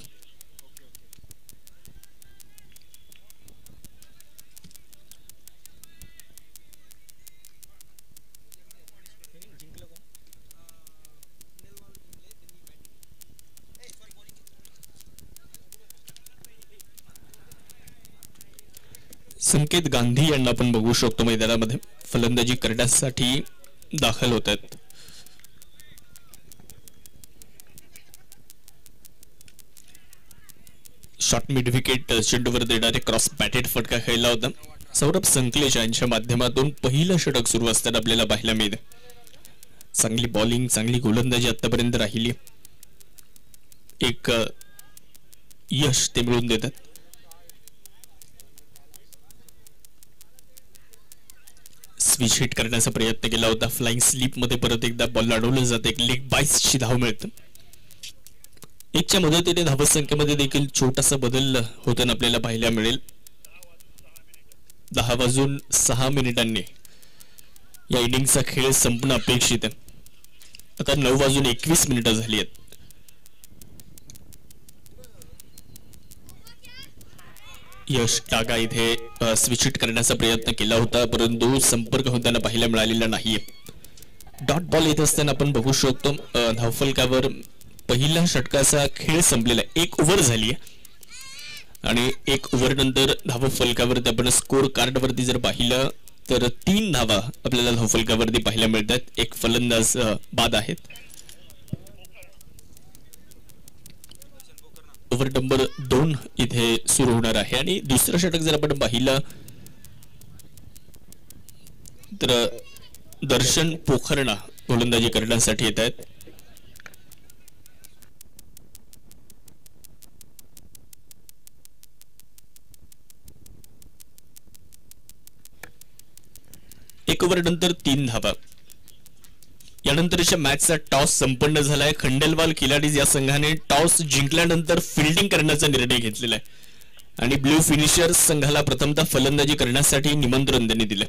संकेत गांधी यांना आपण बघू शकतो मैदानामध्ये फलंदाजी करण्यासाठी दाखल होत आहेत. शॉर्ट मिड विकेट चेंडूवर देणारे क्रॉस बॅटेड फटका खेळला होता. सौरभ संकलेश यांच्या माध्यमातून पहिलं षटक सुरू असताना आपल्याला पाहायला मिळते. चांगली बॉलिंग, चांगली गोलंदाजी आतापर्यंत राहिली. एक यश ते मिळवून देतात. स्विच हिट करण्याचा प्रयत्न केला होता. फ्लाइंग स्लीप मध्ये परत एकदा बॉल अडवलं जाते. एक लेग बाईसची धाव मिळते. एकच्या मदतीने धावसंख्येमध्ये देखील छोटासा बदल होताना आपल्याला पाहायला मिळेल. 10:06 या इनिंगचा खेळ संपणं अपेक्षित आहे. आता 9:21 झाली आहेत. यश टागा इथे स्विच हिट करण्याचा प्रयत्न केला होता परंतु संपर्क होताना पाहायला मिळालेला नाहीये. डॉट बॉल येत असताना आपण बघू शकतो धावफलकावर पहिल्या षटकाचा खेळ संपलेला आहे. 1 ओव्हर झाली आहे आणि 1 ओव्हर नंतर धावफलकावरती आपण स्कोर कार्ड वरती जर पाहिलं तर 3 धावा आपल्याला धावफलकावरती पाहायला मिळतात. एक फलंदाज बाद आहेत. ओव्हर नंबर 2 इथे सुरू होणार आहे आणि दुसरं षटक जर आपण पाहिलं तर दर्शन पोखरणा गोलंदाजी करण्यासाठी येत आहेत. एक ओव्हर नंतर 3 धावा. यानंतरच्या मॅचचा टॉस संपन्न झालाय. खंडेलवाल खिलाडीज या संघाने टॉस जिंकल्यानंतर फिल्डिंग करण्याचा निर्णय घेतलेला आहे आणि ब्ल्यू फिनिशर्स संघाला प्रथमतः फलंदाजी करण्यासाठी निमंत्रण त्यांनी दिले.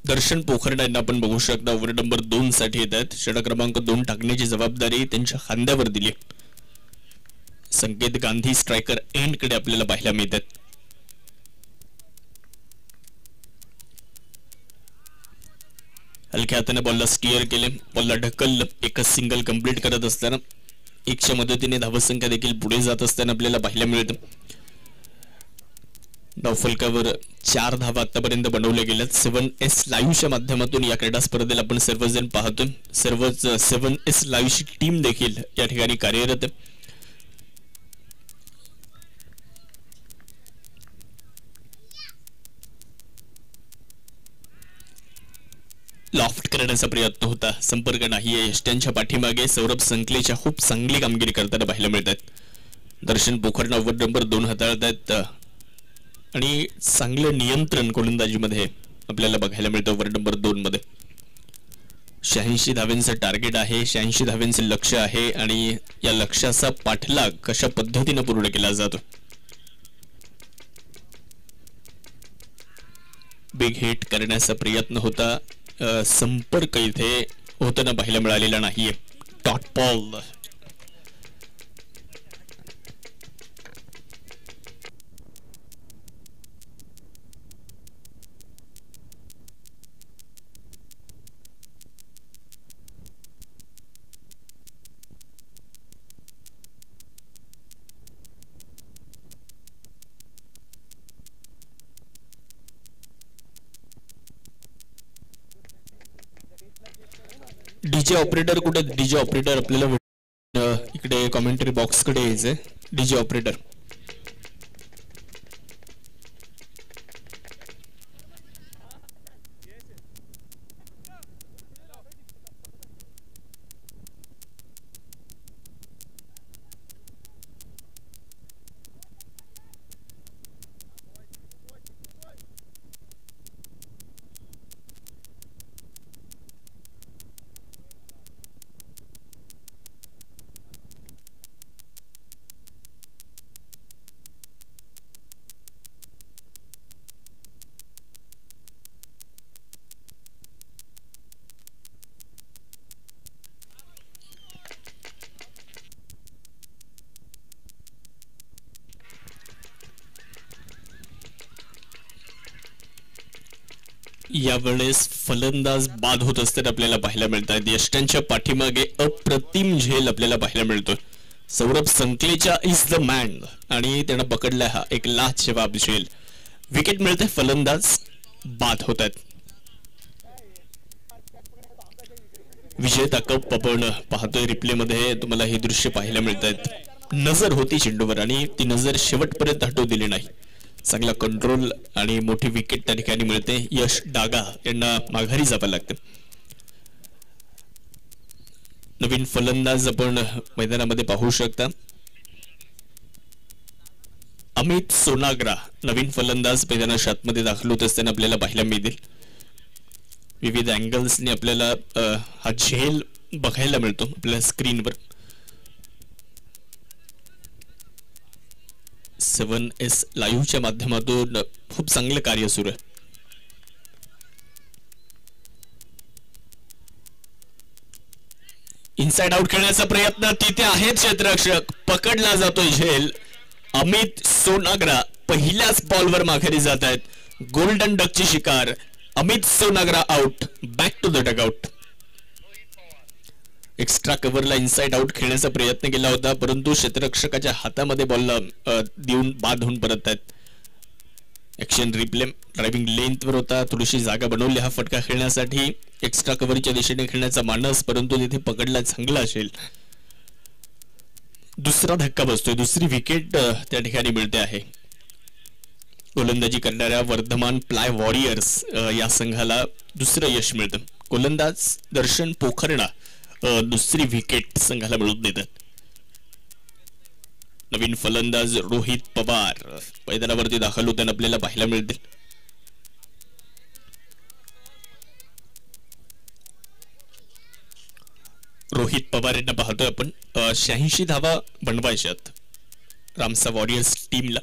दर्शन पोखर्डे यांना आपण बघू शकता ओव्हर नंबर 2 साठी येत आहेत. षटक क्रमांक 2 टाकण्याची जबाबदारी त्यांच्या खांद्यावर दिली. संकेत गांधी स्ट्रायकर एंड कडे आपल्याला पाहायला मिळतात. हलक्या हाताने बॉलला स्टिअर केले, बॉलला ढकललं. एकच सिंगल कंप्लीट करत असताना एकच्या मदतीने धावसंख्या देखील पुढे जात असताना आपल्याला पाहायला मिळतं. धावफलकावर 4 धावा आतापर्यंत बनवल्या गेल्यात. 7S लाईव्हच्या माध्यमातून या क्रीडा स्पर्धेला आपण सर्वजण पाहतोय. सर्वच 7S लाईव्हची टीम देखील या ठिकाणी कार्यरत आहे. लॉफ्ट करण्याचा प्रयत्न होता, संपर्क नाही. यष्ट्यांच्या पाठीमागे सौरभ संकलेच्या खूप चांगली कामगिरी करताना पाहायला मिळतात. दर्शन पोखर्डे ओव्हर नंबर 2 हाताळतात आणि चांगलं नियंत्रण गोलंदाजीमध्ये आपल्याला बघायला मिळतं. ओव्हर नंबर 2 मध्ये 86 धाव्यांचं टार्गेट आहे, 86 धाव्यांचं लक्ष आहे आणि या लक्ष्याचा पाठलाग कशा पद्धतीने पूर्ण केला जातो. बिग हिट करण्याचा प्रयत्न होता, संपर्क इथे होताना पाहायला मिळालेला नाहीये. डॉट बॉल डीजे ऑपरेटर कुठे? डीजे ऑपरेटर आपल्याला इकडे कॉमेंटरी बॉक्स कडे यायचंय. डीजे ऑपरेटर यावेळेस फलंदाज बाद होत असताना आपल्याला पाहायला मिळतात. यष्ट्यांच्या पाठीमागे अप्रतिम झेल आपल्याला पाहायला मिळतोय. सौरभ संकलेच्या इज द मॅन आणि त्यानं पकडला हा एक लाजवाब झेल. विकेट मिळते, फलंदाज बाद होतात. विजेता कप आपण पाहतोय. रिप्ले मध्ये तुम्हाला हे दृश्य पाहायला मिळतात. नजर होती चेंडूवर आणि ती नजर शेवटपर्यंत हटवू दिली नाही. चांगला कंट्रोल आणि मोठी विकेट त्या ठिकाणी मिळते. यश डागा यांना माघारी जावं लागतं. नवीन फलंदाज आपण मैदानामध्ये पाहू शकता. अमित सोनाग्रा नवीन फलंदाज मैदानाच्या आतमध्ये दाखल होत असताना आपल्याला पाहायला मिळतील. विविध अँगल्सने आपल्याला हा झेल बघायला मिळतो आपल्या स्क्रीनवर. 7S लाईव्हच्या माध्यमातून खूप चांगलं कार्य सुरू आहे. इनसाइड आउट खेळण्याचा प्रयत्न तिथे आहे. क्षेत्ररक्षक पकडला जातोय झेल. अमित सोनाग्रा पहिल्याच बॉलवर माघारी जात आहेत. गोल्डन डकची शिकार. Amit Sonagra out. Back to the dugout. Extra कव्हरला इनसाइड आउट खेळण्याचा प्रयत्न केला होता परंतु क्षेत्ररक्षकाच्या हातामध्ये बॉलला देऊन बाद होऊन परत आहेत. ऍक्शन रिप्ले ड्रायव्हिंग लेंथवर होता. थोडीशी जागा बनवली हा फटका खेळण्यासाठी. एक्स्ट्रा कव्हरच्या दिशेने खेळण्याचा मानस परंतु तिथे पकडला चांगला असेल. दुसरा धक्का बसतोय. दुसरी विकेट त्या ठिकाणी मिळते आहे. गोलंदाजी करणाऱ्या वर्धमान प्लाय वॉरियर्स या संघाला दुसरं यश मिळतं. गोलंदाज दर्शन पोखर्डे दुसरी विकेट संघाला मिळवून देतात. नवीन फलंदाज रोहित पवार मैदानावरती दाखल होताना आपल्याला पाहायला मिळतील. रोहित पवार यांना पाहतोय आपण. 86 धावा बनवायच्यात रामसा वॉरियर्स टीमला.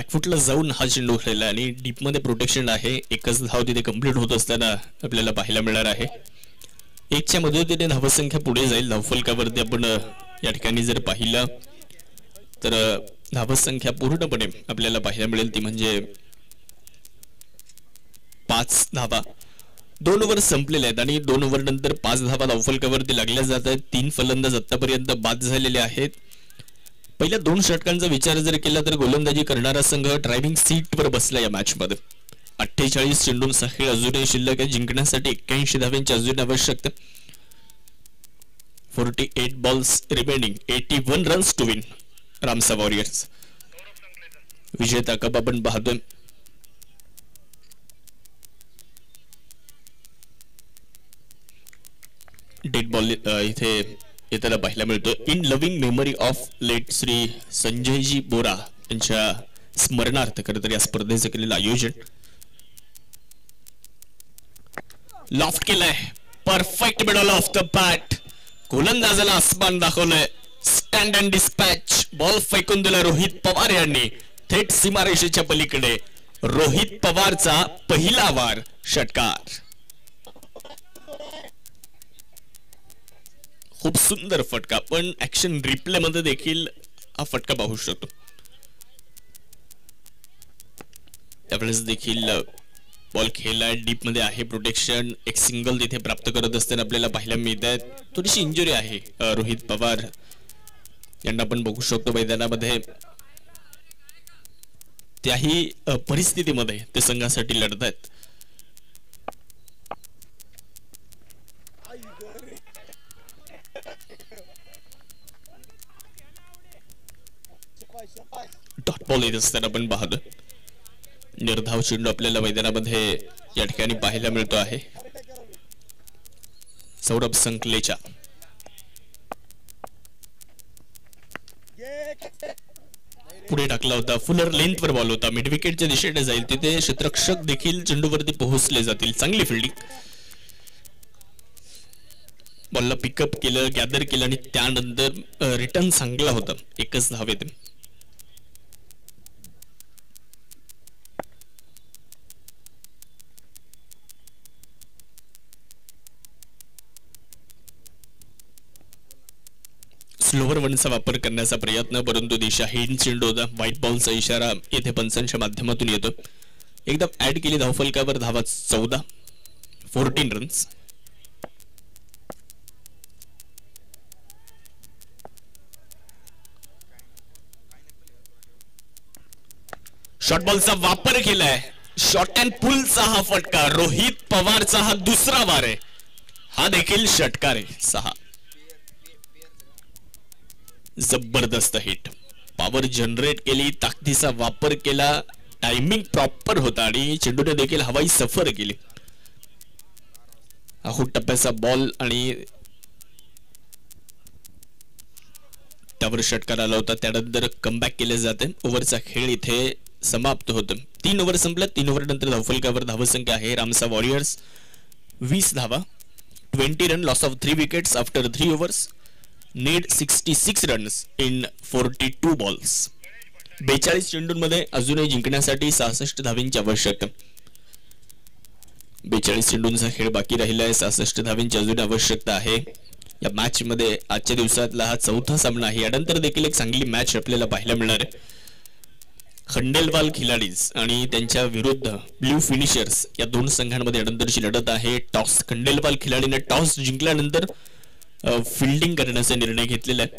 बॅकफुटला जाऊन हा चेंडू खेळला आणि डीप मध्ये प्रोटेक्शन आहे. एकच धाव तिथे कंप्लीट होत असताना आपल्याला पाहायला मिळणार आहे. 1च्या मदतीने धावसंख्या पुढे जाईल. धावफलकावरती आपण या ठिकाणी जर पाहिलं तर धावसंख्या पूर्णपणे आपल्याला पाहायला मिळेल ती म्हणजे 5 धावा. 2 ओव्हर संपलेले आहेत आणि 2 ओव्हर नंतर 5 धावा धावफलकावरती लागल्या जात आहेत. 3 फलंदाज आतापर्यंत बाद झालेले आहेत. पहिल्या 2 षटकांचा विचार जर केला तर गोलंदाजी करणारा संघ ड्रायव्हिंग सीटवर बसला या मॅच मध्ये. 48 चेंडूंचा खेळ अजूनही शिल्लक आहे. जिंकण्यासाठी 81 धावांची अजून आवश्यकता. 48 balls remaining, 81 runs to win. Ramsa warriors विजेता कप आपण पाहतोय. डेड बॉल इथे येताना पाहायला मिळतो. In loving memory of late Shri Sanjayji Bora यांच्या स्मरणार्थ खरं तर या स्पर्धेचं केलेलं आयोजन. लॉफ्ट केलंय, perfect middle of the bat. गोलंदाजाला आसमान दाखवलंय. Stand and dispatch. बॉल फेकून दिला रोहित पवार यांनी थेट सीमारेषेच्या पलीकडे. रोहित पवारचा पहिला वार, षटकार. खूप सुंदर फटका. पण ऍक्शन रिप्ले मध्ये देखील हा फटका पाहू शकतो. त्यावेळेस देखील बॉल खेळला डीप मध्ये आहे. प्रोटेक्शन एक सिंगल तिथे प्राप्त करत असताना आपल्याला पाहायला मिळत आहे. थोडीशी इंजुरी आहे रोहित पवार यांना आपण बघू शकतो मैदानामध्ये. त्याही परिस्थितीमध्ये ते संघासाठी लढत आहेत. डॉट बॉल येत असताना आपण पाहतो. निर्धाव चेंडू आपल्याला मैदानामध्ये या ठिकाणी पाहायला मिळतो आहे. सौरभ संकलेचा पुढे टाकला होता. फुलर लेंथ वर बॉल होता. मिड विकेटच्या दिशेने जाईल. तिथे क्षेत्ररक्षक देखील चेंडूवरती पोहोचले जातील. चांगली फिल्डिंग. बॉलला पिकअप केलं, गॅदर केलं आणि त्यानंतर रिटर्न चांगला होता. एकच धाव येते. स्लोवर वनचा वापर करण्याचा प्रयत्न, परंतु दिशाहीन चेंडू होता. व्हाईट बॉलचा इशारा येथे पंचांच्या माध्यमातून येतो. एकदा ऍड केली धावफलकावर धावा 14, 14 रन्स. शॉर्ट बॉलचा वापर केलाय. शॉर्ट अँड पुलचा हा फटका. रोहित पवारचा हा दुसरा वार आहे. हा देखील षटकार आहे. 6. जबरदस्त हिट. पॉवर जनरेट केली, ताकदीचा वापर केला, टायमिंग प्रॉपर होता आणि चेंडूने देखील हवाई सफर केली. आखूड टप्प्याचा बॉल आणि त्यावर षटकार आला होता. त्यानंतर कमबॅक केले जाते. ओव्हरचा खेळ इथे समाप्त होतो. 3 ओव्हर संपल्या. 3 ओव्हर नंतर धावफलकावर धावसंख्या आहे रामसा वॉरियर्स 20 धावा, 20 run, loss of 3 wickets after 3 overs. Need 66 runs in 42 balls. 42 चेंडूंमध्ये अजूनही जिंकण्यासाठी 66 धावांची आवश्यकता. 42 चेंडूंचा खेळ बाकी राहिला आहे. 66 धावांची अजून आवश्यकता आहे. या मॅच मध्ये आजच्या दिवसातला हा 4था सामना आहे. यानंतर देखील एक चांगली मॅच आपल्याला पाहायला मिळणार आहे. खंडेलवाल खिलाडीज आणि त्यांच्या विरुद्ध ब्ल्यू फिनिशर्स या 2 संघांमध्ये यानंतरची लढत आहे. टॉस खंडेलवाल खिलाडीने टॉस जिंकल्यानंतर फिल्डिंग करण्याचा निर्णय घेतलेला आहे.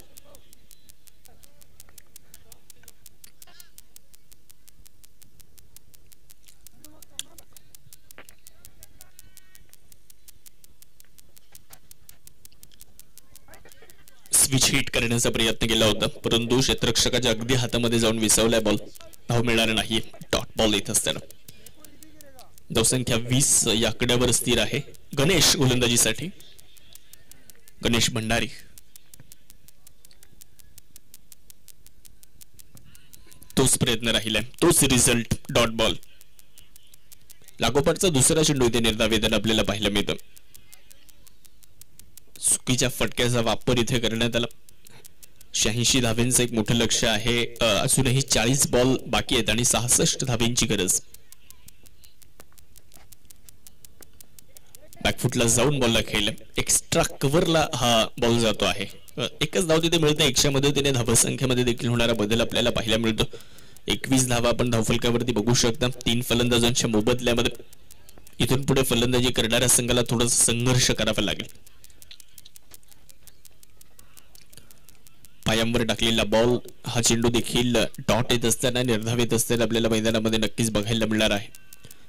स्विच हिट करण्याचा प्रयत्न केला होता, परंतु क्षेत्ररक्षकाच्या अगदी हातामध्ये जाऊन विसवलाय बॉल. धाव मिळणार नाही. डॉट बॉल येत असताना धावसंख्या 20 या आकड्यावर स्थिर आहे. गणेश गोलंदाजीसाठी. गणेश भंडारी. तोच प्रयत्न राहिलाय, तोच रिझल्ट. Dot ball. लागोपाठचा दुसरा चेंडू इथे निर्धावेदन आपल्याला पाहायला मिळतं. चुकीच्या फटक्याचा वापर इथे करण्यात आला. 86 धावांचं एक मोठं लक्ष आहे. अजूनही 40 बॉल बाकी आहेत आणि 66 धावांची गरज. बॅकफुटला जाऊन बॉलला खेळलं. एक्स्ट्रा कव्हरला हा बॉल जातो आहे. एकच धाव तिथे मिळत नाही. 100 मदतीने धावसंख्येमध्ये देखील होणारा बदल आपल्याला पाहायला मिळतो. 21 धावा आपण धावफलकावरती बघू शकता. 3 फलंदाजांच्या मोबदल्यामध्ये इथून पुढे फलंदाजी करणाऱ्या संघाला थोडासा संघर्ष करावा लागेल. पायांवर टाकलेला बॉल हा चेंडू देखील डॉट येत असताना निर्धाव येत असताना आपल्याला मैदानामध्ये नक्कीच बघायला मिळणार आहे.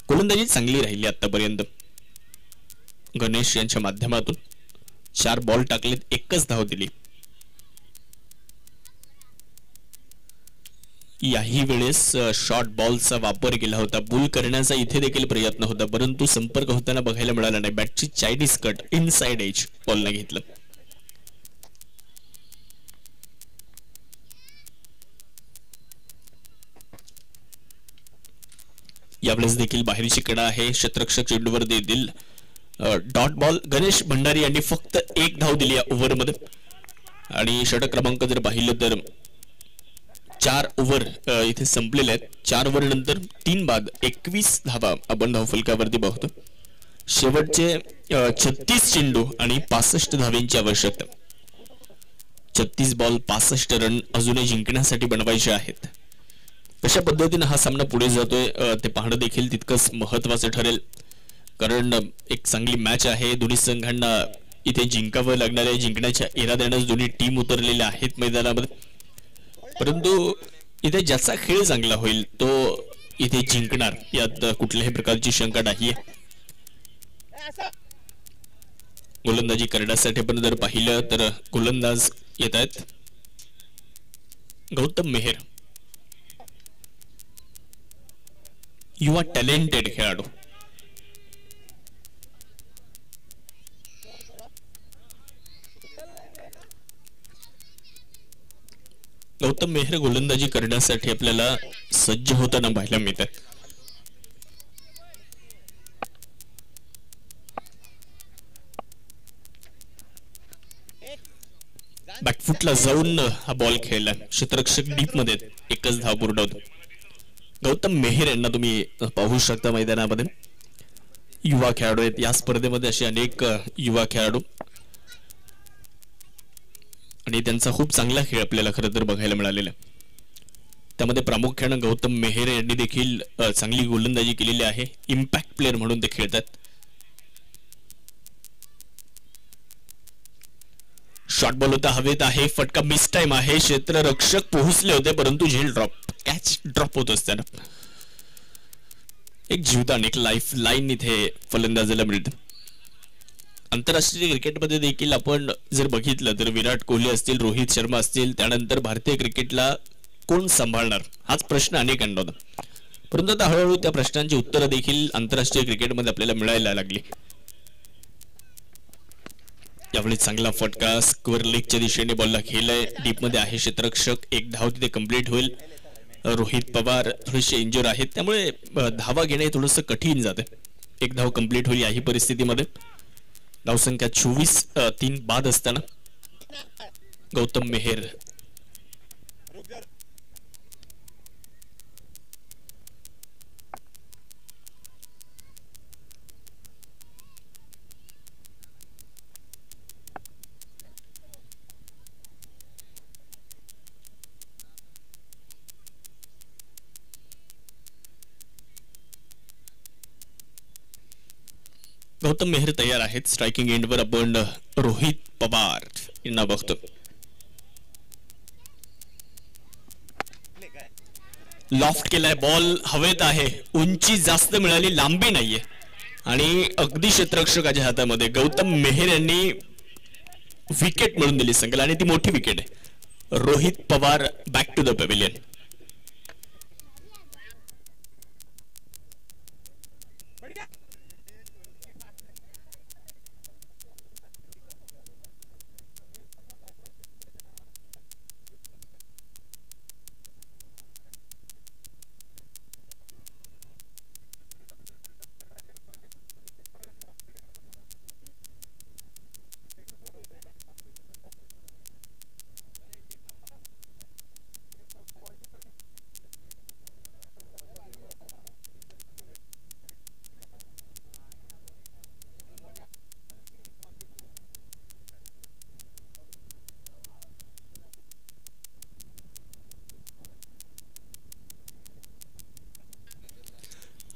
गोलंदाजी चांगली राहिली आतापर्यंत. गणेश यांच्या माध्यमातून 4 बॉल टाकलेत, एकच धाव दिली. याही वेळेस शॉर्ट बॉलचा वापर केला होता. बुल करण्याचा इथे देखील प्रयत्न होता, परंतु संपर्क होताना बघायला मिळाला नाही. बॅटची चायनीज कट इनसाइड एज बॉलने घेतलं. यावेळेस देखील बाहेरची कडा आहे. क्षेत्ररक्षक चेंडूवर देतील डॉट बॉल. गणेश भंडारी यांनी फक्त 1 धाव दिली या ओव्हरमध्ये आणि षटक क्रमांक जर पाहिलं तर 4 ओव्हर इथे संपलेले आहेत. 4 ओव्हर नंतर 3 बाद 21 धावा आपण धावफलकावरती बघतो. शेवटचे 36 चेंडू आणि 65 धावांची आवश्यकता. 36 बॉल 65 रन अजूनही जिंकण्यासाठी बनवायचे आहेत. कशा पद्धतीने हा सामना पुढे जातोय ते पाहणं देखील तितकंच महत्वाचं ठरेल, कारण एक चांगली मॅच आहे. दोन्ही संघांना इथे जिंकावं लागणार आहे. जिंकण्याच्या इराद्यानेच दोन्ही टीम उतरलेल्या आहेत मैदानामध्ये, परंतु इथे ज्याचा खेळ चांगला होईल तो इथे जिंकणार यात कुठल्याही प्रकारची शंका नाहीये. गोलंदाजी करण्यासाठी आपण जर पाहिलं तर गोलंदाज येत आहेत गौतम मेहर. युवा टॅलेंटेड खेळाडू. गौतम मेहर गोलंदाजी करण्यासाठी आपल्याला सज्ज होताना पाहायला मिळत. बॅकफुटला जाऊन हा बॉल खेळला. क्षेत्ररक्षक डीप मध्ये एकच धाव पूर्ण होतो. गौतम मेहर यांना तुम्ही पाहू शकता मैदानामध्ये. युवा खेळाडू आहेत. या स्पर्धेमध्ये असे अनेक युवा खेळाडू आणि त्यांचा खूप चांगला खेळ आपल्याला खरं तर बघायला मिळालेला. त्यामध्ये प्रामुख्यानं गौतम मेहर यांनी देखील चांगली गोलंदाजी केलेली आहे. इम्पॅक्ट प्लेअर म्हणून ते खेळतात. शॉर्ट बॉल होता, हवेत आहे, फटका मिस टाइम आहे. क्षेत्ररक्षक पोहोचले होते परंतु झेल ड्रॉप, कॅच ड्रॉप होत असताना एक जीवदान, एक लाईफ लाईन इथे फलंदाजाला मिळतं. आंतरराष्ट्रीय क्रिकेटमध्ये देखील आपण जर बघितलं तर विराट कोहली असतील, रोहित शर्मा असतील, त्यानंतर भारतीय क्रिकेटला कोण सांभाळणार हाच प्रश्न अनेकांना होता, परंतु आता हळूहळू त्या प्रश्नांची उत्तरं देखील आंतरराष्ट्रीय क्रिकेटमध्ये आपल्याला मिळायला लागली. यावेळी चांगला फटका स्क्वेअर लेगच्या दिशेने बॉलला खेळलाय. डीप मध्ये आहे क्षेत्ररक्षक. 1 धाव तिथे कंप्लीट होईल. रोहित पवार थोडेसे इंजुर आहेत त्यामुळे धावा घेणे थोडंसं कठीण जाते. 1 धाव कंप्लीट होईल याही परिस्थितीमध्ये. धावसंख्या 24, 3 बाद असताना गौतम मेहर गौतम मेहर तयार आहेत. स्ट्रायकिंग एंडवर आपण रोहित पवार यांना बघतो. लॉफ्ट केलाय बॉल, हवेत आहे, उंची जास्त मिळाली, लांबी नाहीये आणि अगदी क्षेत्ररक्षकाच्या हातामध्ये. गौतम मेहर यांनी विकेट मिळून दिली संघाला आणि ती मोठी विकेट आहे. Rohit Pawar back to the pavilion.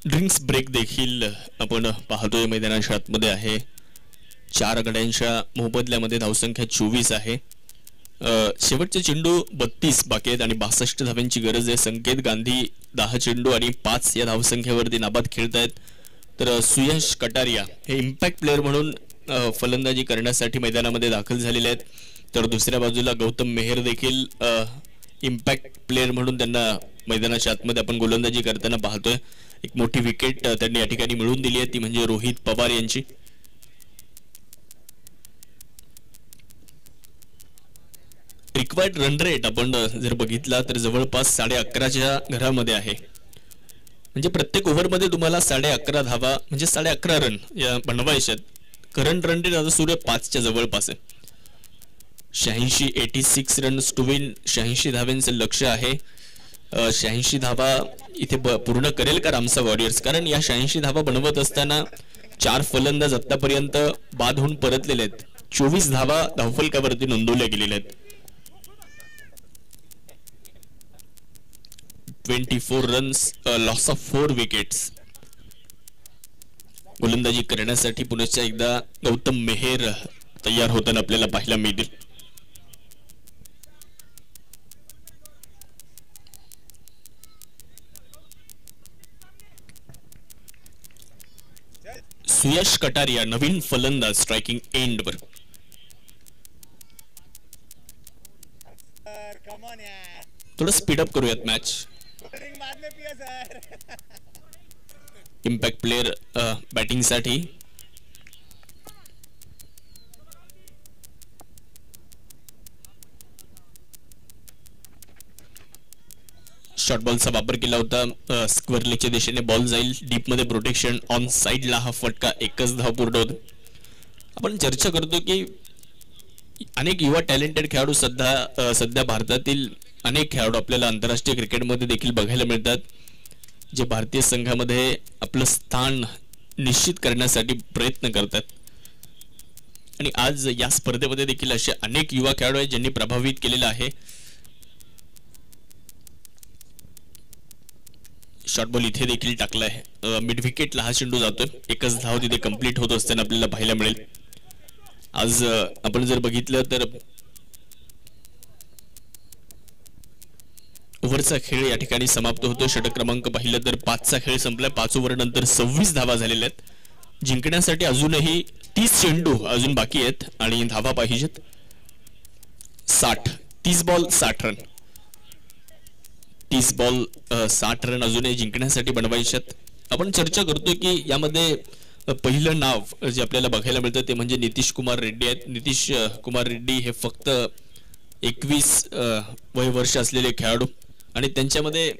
Drinks break देखील आपण पाहतोय मैदानाच्या आतमध्ये आहे. 4 गड्यांच्या मोबदल्यामध्ये धावसंख्या 24 आहे. शेवटचे चेंडू 32 बाकी आहेत आणि 62 धाव्यांची गरज आहे. संकेत गांधी 10 चेंडू आणि 5 या धावसंख्येवरती नाबाद खेळत आहेत. तर सुयश कटारिया हे इम्पॅक्ट प्लेअर म्हणून फलंदाजी करण्यासाठी मैदानामध्ये दाखल झालेले आहेत. तर दुसऱ्या बाजूला गौतम मेहर देखील इम्पॅक्ट प्लेअर म्हणून त्यांना मैदानाच्या आतमध्ये आपण गोलंदाजी करताना पाहतोय. एक मोठी विकेट त्यांनी या ठिकाणी मिळवून दिली आहे, ती म्हणजे रोहित पवार यांची. रिक्वायर्ड रन रेट आपण जर बघितला तर जवळपास 11.5च्या घरामध्ये आहे. म्हणजे प्रत्येक ओव्हरमध्ये तुम्हाला 11.5 धावा म्हणजे 11.5 रन या बनवायच्यात. करंट रन रेट आता सूर्य 5च्या जवळपास आहे. 86 रन्स टू विन, 86 धाव्यांचं लक्ष आहे. 86 धावा इथे पूर्ण करेल का रामसा वॉरियर्स? कारण या 86 धावा बनवत असताना 4 फलंदाज आतापर्यंत बाद होऊन परतलेले आहेत. 24 धावा धावफलकावरती नोंदवल्या गेलेल्या आहेत. 24 रन्स, लॉस ऑफ 4 विकेट्स. गोलंदाजी करण्यासाठी पुन्हा एकदा गौतम मेहर तयार होताना आपल्याला पाहायला मिळतील. सुयश कटारिया नवीन फलंदाज स्ट्रायकिंग एंडवर. थोडं स्पीडअप करूयात मॅच. इम्पॅक्ट प्लेअर बॅटिंग साठी. शॉर्ट बॉलचा वापर केला होता. स्क्वेअर लेगच्या दिशेने बॉल जाईल. डीप मध्ये प्रोटेक्शन, ऑन साइडला हा फटका. 1च धाव पूर्ण होत. आपण चर्चा करतो की अनेक युवा टॅलेंटेड खेळाडू सध्या भारतातील अनेक खेळाडू आपल्याला आंतरराष्ट्रीय क्रिकेटमध्ये देखील बघायला मिळतात, जे भारतीय संघामध्ये आपलं स्थान निश्चित करण्यासाठी प्रयत्न करतात. आणि आज या स्पर्धेमध्ये देखील असे अनेक युवा खेळाडू आहेत ज्यांनी प्रभावित केलेलं आहे. शॉर्ट बॉल इथे देखील टाकलाय. मिड विकेटला हा चेंडू जातोय. 1च धाव तिथे कंप्लीट होत असताना आपल्याला पाहायला मिळेल. आज आपण जर बघितलं तर ओव्हरचा खेळ या ठिकाणी समाप्त होतो. षटक क्रमांक पाहिलं तर 5चा खेळ संपलाय. 5 ओव्हर नंतर 26 धावा झालेल्या आहेत. जिंकण्यासाठी अजूनही 30 चेंडू अजून बाकी आहेत आणि धावा पाहिजेत 60. 30 बॉल 60 रन. 30 बॉल 60 रन अजूनही जिंकण्यासाठी बनवायच्यात. आपण चर्चा करतो की यामध्ये पहिलं नाव जे आपल्याला बघायला मिळतं ते म्हणजे नितीश कुमार रेड्डी आहेत. नितीश कुमार रेड्डी हे फक्त 21 वय वर्ष असलेले खेळाडू आणि त्यांच्यामध्ये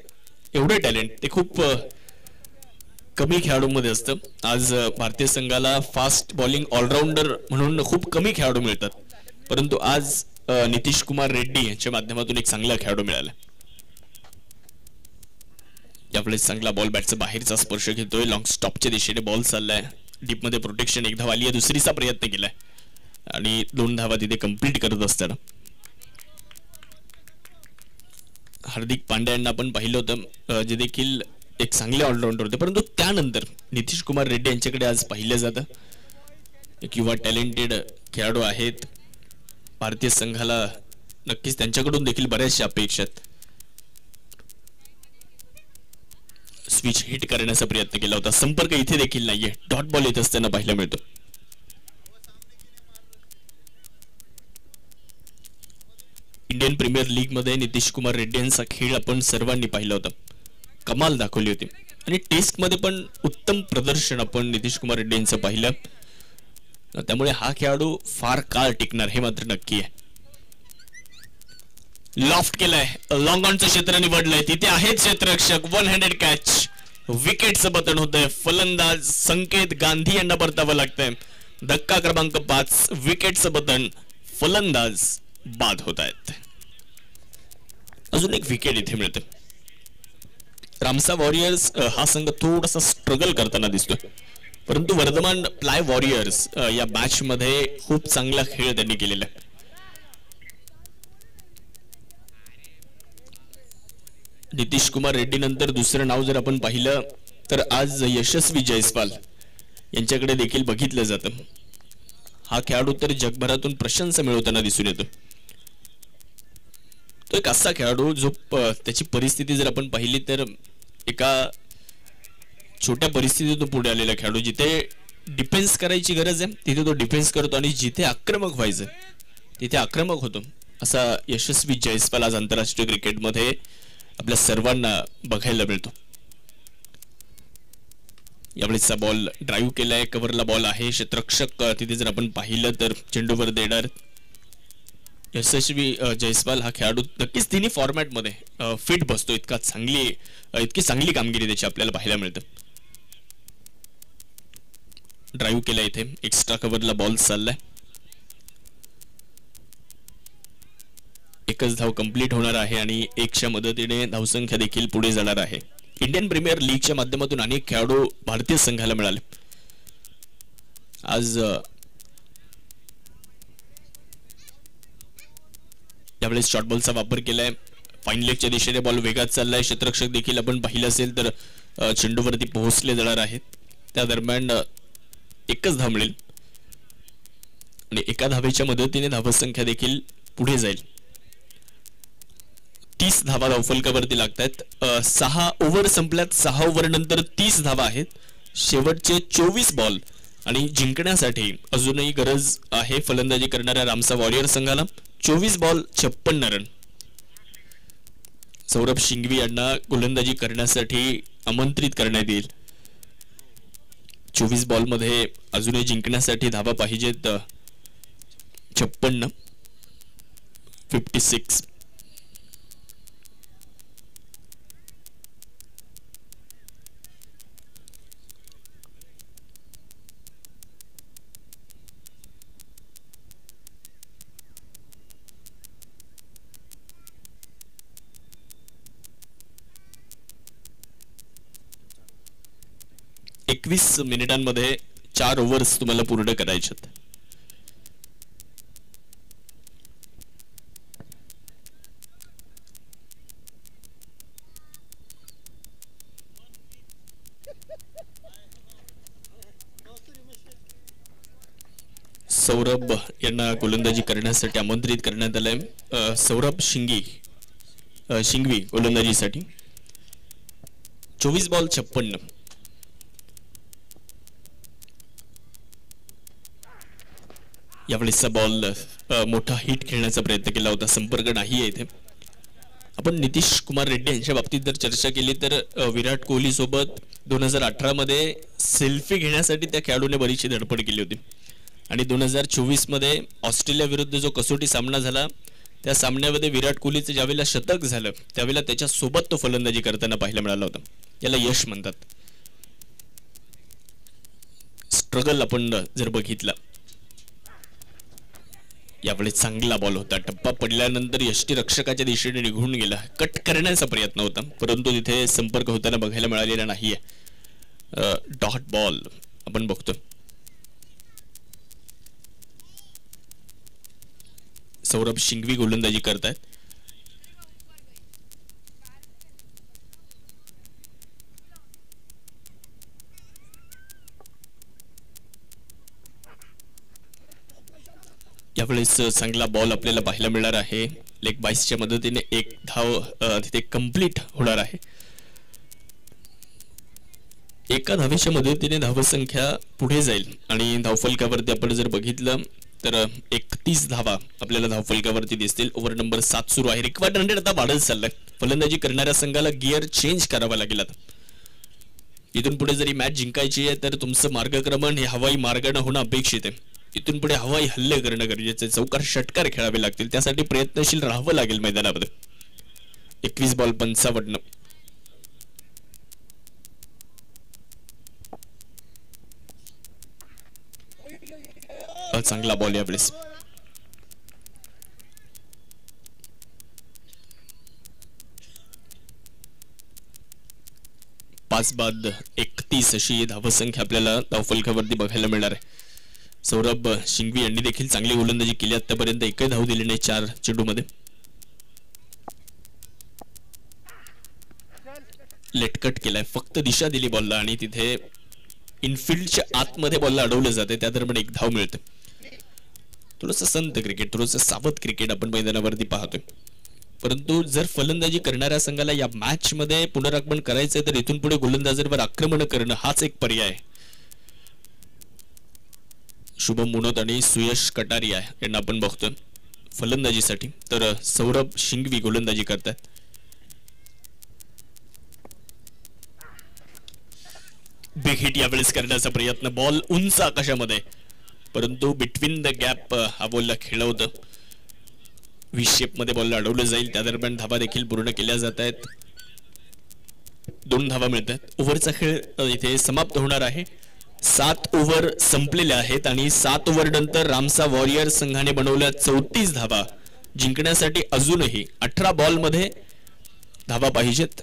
एवढे टॅलेंट ते खूप कमी खेळाडूंमध्ये असतं. आज भारतीय संघाला फास्ट बॉलिंग ऑलराऊंडर म्हणून खूप कमी खेळाडू मिळतात, परंतु आज नितीश कुमार रेड्डी यांच्या माध्यमातून एक चांगला खेळाडू मिळाला. यावेळेस चांगला बॉल बॅटचा बाहेरचा स्पर्श घेतोय. लॉंग स्टॉपच्या दिशेने बॉल चाललाय. डीप मध्ये प्रोटेक्शन. 1 धाव आली आहे. दुसरीचा प्रयत्न केलाय आणि 2 धावा तिथे कंप्लीट करत असताना हार्दिक पांड्या यांना आपण पाहिलं होतं, जे देखील एक चांगले ऑलराऊंडर होते, परंतु त्यानंतर नितीश कुमार रेड्डी यांच्याकडे आज पाहिलं जातं. एक युवा टॅलेंटेड खेळाडू आहेत. भारतीय संघाला नक्कीच त्यांच्याकडून देखील बऱ्याचशा अपेक्षा आहेत. स्विच हिट करण्याचा प्रयत्न केला होता. संपर्क इथे देखील नाहीये. डॉट बॉल येत असताना पाहायला मिळतो. इंडियन प्रीमियर लीग मध्ये नितीश कुमार रेड्डी यांचा खेळ आपण सर्वांनी पाहिला होता. कमाल दाखवली होती आणि टेस्ट मध्ये पण उत्तम प्रदर्शन आपण नितीश कुमार रेड्डी यांचं पाहिलं. त्यामुळे हा खेळाडू फार काळ टिकणार हे मात्र नक्की आहे. लॉफ्ट केलाय. लॉंग ऑनचं क्षेत्र निवडलंय. तिथे आहेत क्षेत्ररक्षक. 1 हँडेड कॅच. विकेटचं बटन होतंय. फलंदाज संकेत गांधी यांना परतावं लागतंय. धक्का क्रमांक 5. विकेटचं बटन. फलंदाज बाद होत आहेत. अजून एक विकेट इथे मिळते. रामसा वॉरियर्स हा संघ थोडासा स्ट्रगल करताना दिसतोय, परंतु वर्धमान प्लाय वॉरियर्स या मॅच मध्ये खूप चांगला खेळ त्यांनी केलेला आहे. नितीश कुमार रेड्डी नंतर दुसरं नाव जर आपण पाहिलं तर आज यशस्वी जयस्वाल यांच्याकडे देखील बघितलं जातं. हा खेळाडू तर जगभरातून प्रशंसा मिळवताना दिसून येतो. तो एक असा खेळाडू जो त्याची परिस्थिती जर आपण पाहिली तर एका छोट्या परिस्थितीतून पुढे आलेला खेळाडू, जिथे डिफेन्स करायची गरज आहे तिथे तो डिफेन्स करतो आणि जिथे आक्रमक व्हायचं तिथे आक्रमक होतो. असा यशस्वी जयस्वाल आज आंतरराष्ट्रीय क्रिकेटमध्ये आपल्या सर्वांना बघायला मिळतो. यावेळेसचा बॉल ड्राईव्ह केलाय, कव्हरला बॉल आहे. क्षेत्ररक्षक तिथे जर आपण पाहिलं तर चेंडूवर देणार यशस्वी जयस्वाल हा खेळाडू नक्कीच तिन्ही फॉर्मॅटमध्ये फिट बसतो. इतकी चांगली कामगिरी त्याची आपल्याला पाहायला मिळतं. ड्राईव्ह केला इथे, एक्स्ट्रा कव्हरला बॉल चाललाय. एकच धाव कंप्लीट होणार आहे आणि एकच्या मदतीने धावसंख्या देखील पुढे जाणार आहे. इंडियन प्रीमियर लीगच्या माध्यमातून अनेक खेळाडू भारतीय संघाला मिळाले. आज यावेळेस शॉर्ट बॉलचा वापर केलाय. फाईन लेगच्या दिशेने बॉल वेगात चाललाय. क्षेत्ररक्षक देखील आपण पाहिलं असेल तर चेंडूवरती पोहोचले जाणार आहेत. त्या दरम्यान एकच धाव मिळेल आणि एका धावेच्या मदतीने धावसंख्या देखील पुढे जाईल. 30 धावा धावफलकावरती लागतात. 6 ओव्हर संपल्यात. 6 ओव्हर नंतर 30 धावा आहेत. शेवटचे 24 बॉल आणि जिंकण्यासाठी अजूनही गरज आहे फलंदाजी करणाऱ्या रामसा वॉरियर संघाला. 24 बॉल 56 रन. सौरभ शिंगवी यांना गोलंदाजी करण्यासाठी आमंत्रित करण्यात येईल. 24 बॉल मध्ये अजूनही जिंकण्यासाठी धावा पाहिजेत 56. 56. एकवीस मिनिटांमध्ये 4 ओव्हर्स तुम्हाला पूर्ण करायच्यात. सौरभ यांना गोलंदाजी करण्यासाठी आमंत्रित करण्यात आलंय. सौरभ शिंगवी गोलंदाजीसाठी. 24 बॉल 56. यावेळेसचा बॉल मोठा हिट खेळण्याचा प्रयत्न केला होता. संपर्क नाही आहे इथे. आपण नितीश कुमार रेड्डी यांच्या बाबतीत जर चर्चा केली तर विराट कोहली सोबत 2018 मध्ये सेल्फी घेण्यासाठी त्या खेळाडूने बरीचशी धडपड केली होती आणि 2024 मध्ये ऑस्ट्रेलिया विरुद्ध जो कसोटी सामना झाला त्या सामन्यामध्ये विराट कोहलीचं ज्यावेळेला शतक झालं त्यावेळेला त्याच्या सोबत तो फलंदाजी करताना पाहायला मिळाला होता. याला यश म्हणतात. स्ट्रगल आपण जर बघितला. यावेळेस चांगला बॉल होता. टप्पा पडल्यानंतर यष्टीरक्षकाच्या दिशेने निघून गेला. कट करण्याचा प्रयत्न होता परंतु तिथे संपर्क होताना बघायला मिळालेला नाहीये. डॉट बॉल आपण बघतो. सौरभ शिंगवी गोलंदाजी करतायत. यावेळेस चांगला बॉल आपल्याला पाहायला मिळणार आहे. लेग बाईसच्या मदतीने एक धाव तिथे कंप्लीट होणार आहे. एका धावेच्या मदतीने धावसंख्या पुढे जाईल आणि धावफलकावरती आपण जर बघितलं तर 31 धावा आपल्याला धावफलकावरती दिसतील. ओव्हर नंबर 7 सुरू आहे. रिक्वायर्ड 100 आता वाढत चाललाय. फलंदाजी करणाऱ्या संघाला गिअर चेंज करावा लागेल. आता इथून पुढे जरी मॅच जिंकायची आहे तर तुमचं मार्गक्रमण हे हवाई मार्गाने होणं अपेक्षित आहे. इथून पुढे हवाई हल्ले करणं गरजेचं आहे. चौकार षटकार खेळावे लागतील. त्यासाठी प्रयत्नशील राहावं लागेल मैदानामध्ये. 21 बॉल 55. चांगला बॉल यावेळेस. पाच बाद 31 अशी धावसंख्या आपल्याला धावफलकावरती बघायला मिळणार आहे. सौरभ शिंगवी यांनी देखील चांगली गोलंदाजी केली. आतापर्यंत एकही धाव दिली नाही 4 चेंडूमध्ये. लेटकट केलाय, फक्त दिशा दिली बॉलला आणि तिथे इनफिल्डच्या आतमध्ये बॉलला अडवलं जाते, त्या दरम्यान एक धाव मिळते. थोडंसं संत क्रिकेट, थोडंसं सावध क्रिकेट आपण मैदानावरती पाहतोय. परंतु जर फलंदाजी करणाऱ्या संघाला या मॅच मध्ये पुनरागमन करायचंय तर इथून पुढे गोलंदाजांवर आक्रमण करणं हाच एक पर्याय आहे. शुभम मुनोत आणि सुयश कटारिया यांना आपण बघतोय फलंदाजीसाठी, तर सौरभ शिंगवी गोलंदाजी करतात. बिग हिट यावेळेस करण्याचा प्रयत्न, बॉल उंच आकाशामध्ये, परंतु बिटवीन द गॅप हा बॉलला खेळवतं. व्ही शेप मध्ये बॉलला अडवलं जाईल, त्या दरम्यान धावा देखील पूर्ण केल्या जात आहेत. 2 धावा मिळतात. ओव्हरचा खेळ इथे समाप्त होणार आहे. 7 ओव्हर संपलेल्या आहेत आणि 7 ओव्हर नंतर रामसा वॉरियर संघाने बनवल्या 34 धावा. जिंकण्यासाठी अजूनही 18 बॉल मध्ये धावा पाहिजेत.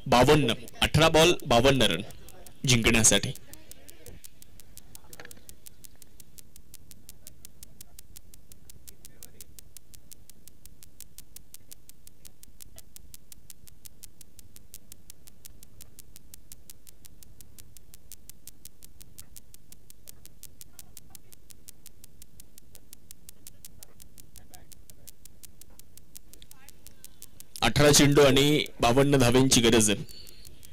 18 बॉल 52 रन जिंकण्यासाठी. अठरा चेंडू आणि 52 धावांची गरज आहे.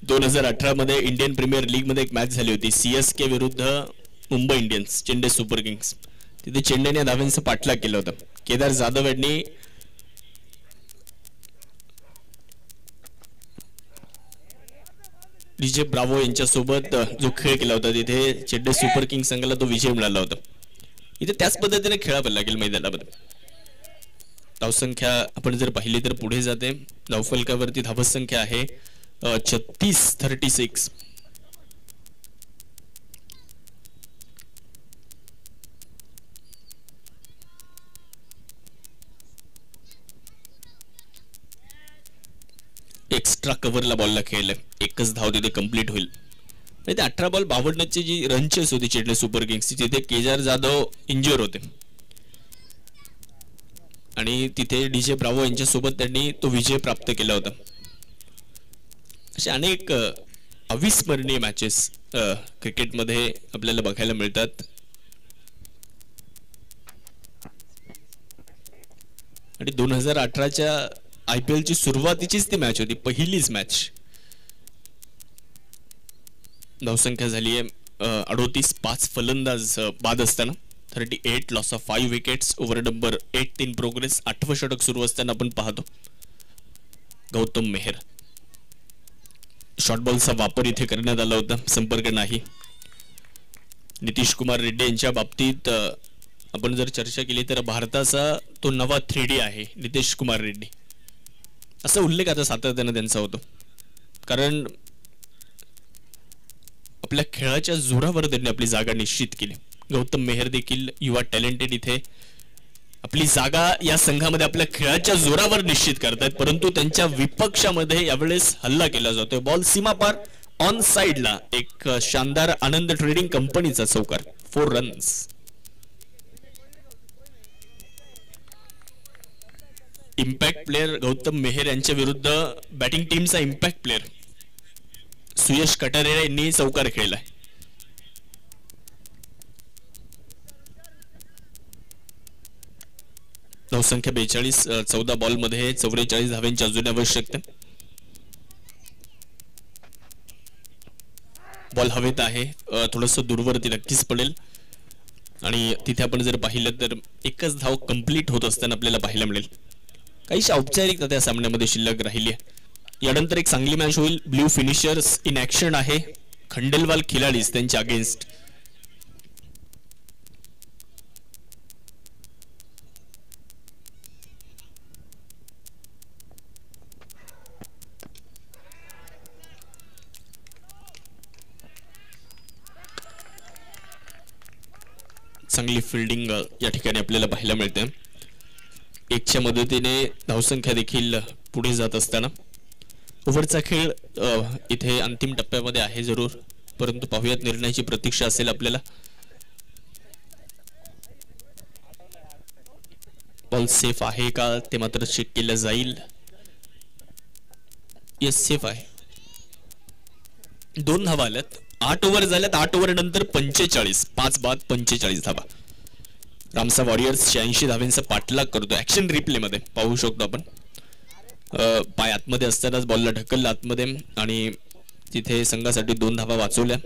2018 मध्ये इंडियन प्रीमियर लीग मध्ये एक मॅच झाली होती, CSK विरुद्ध Mumbai Indians, Chennai super Kings. तिथे चेन्नईने धावांचा पाठलाग केला होता. केदार जाधव यांनी डीजे ब्रावो यांच्यासोबत जो खेळ केला होता तिथे चेन्नई सुपर किंग्स संघाला तो विजय मिळाला होता. इथे त्याच पद्धतीने खेळावं लागेल मैदानामध्ये. धावसंख्या आपण जर पाहिली तर पुढे जाते. धावफलकावरती धावसंख्या आहे 36-36. एक्स्ट्रा कव्हरला बॉलला खेळलं, एकच धाव तिथे कंप्लीट होईल. 18 बॉल 52ची जी रन चेस होती चेन्नई सुपर किंग्सची, तिथे केदार जाधव इंज्युअर होते आणि तिथे डीजे ब्रावो यांच्यासोबत त्यांनी तो विजय प्राप्त केला होता. असे अनेक अविस्मरणीय मॅचेस क्रिकेटमध्ये आपल्याला बघायला मिळतात. आणि 2018च्या IPL ची सुरुवातीचीच ती मॅच होती, पहिलीच मॅच. धावसंख्या झाली आहे 38. 5 फलंदाज बाद असताना 38, loss of 5 wickets. Over number 8 in progress. 8वं षटक सुरू असताना आपण पाहतो गौतम मेहर. शॉर्ट बॉलचा वापर इथे करण्यात आला होता, संपर्क नाही. नितीश कुमार रेड्डी यांच्या बाबतीत आपण जर चर्चा केली तर भारताचा तो नवा 3D आहे नितीश कुमार रेड्डी, असा उल्लेख आता सातत्याने त्यांचा होतो. कारण आपल्या खेळाच्या जोरावर त्यांनी आपली जागा निश्चित केली. गौतम मेहर देखील युवा टॅलेंटेड इथे आपली जागा या संघामध्ये आपल्या खेळाच्या जोरावर निश्चित करतायत. परंतु त्यांच्या विपक्षामध्ये यावेळेस हल्ला केला जातोय. बॉल सीमापार ऑन साइडला. एक शानदार आनंद ट्रेडिंग कंपनीचा चौकार. 4 रन्स. इम्पॅक्ट प्लेअर गौतम मेहर यांच्या विरुद्ध बॅटिंग टीमचा इम्पॅक्ट प्लेअर सुयश कटारिया यांनी चौकार खेळलाय. धावसंख्या 42. 14 बॉल मध्ये 44 धावांची अजून आवश्यकता. बॉल हवेत आहे, थोडस दूरवरती नक्कीच पडेल. आणि तिथे आपण जर पाहिलं तर एकच धाव कंप्लीट होत असताना आपल्याला पाहायला मिळेल. काहीशी औपचारिकता त्या सामन्यामध्ये शिल्लक राहिली आहे. यानंतर एक चांगली मॅच होईल. ब्ल्यू फिनिशर्स इन ऍक्शन आहे, खंडेलवाल खिलाडीज त्यांच्या अगेन्स्ट. चांगली फिल्डिंग या ठिकाणी आपल्याला पाहायला मिळते. 1च्या मदतीने धावसंख्या देखील पुढे जात असताना ओव्हरचा खेळ इथे अंतिम टप्प्यामध्ये आहे जरूर, परंतु पाहूयात निर्णयाची प्रतीक्षा असेल आपल्याला. बॉल सेफ आहे का ते मात्र चेक केलं जाईल. येस, सेफ आहे. 2 धावा आल्यात. 8 ओव्हर झाल्यात. 8 ओव्हर नंतर 45, 5 बाद 45 धावा. रामसा वॉरियर्स 86 धावांचा पाठलाग करतो. ऍक्शन रिप्ले मध्ये पाहू शकतो आपण. पाय आतमध्ये असतानाच बॉलला ढकललं आतमध्ये आणि तिथे संघासाठी 2 धावा वाचवल्या.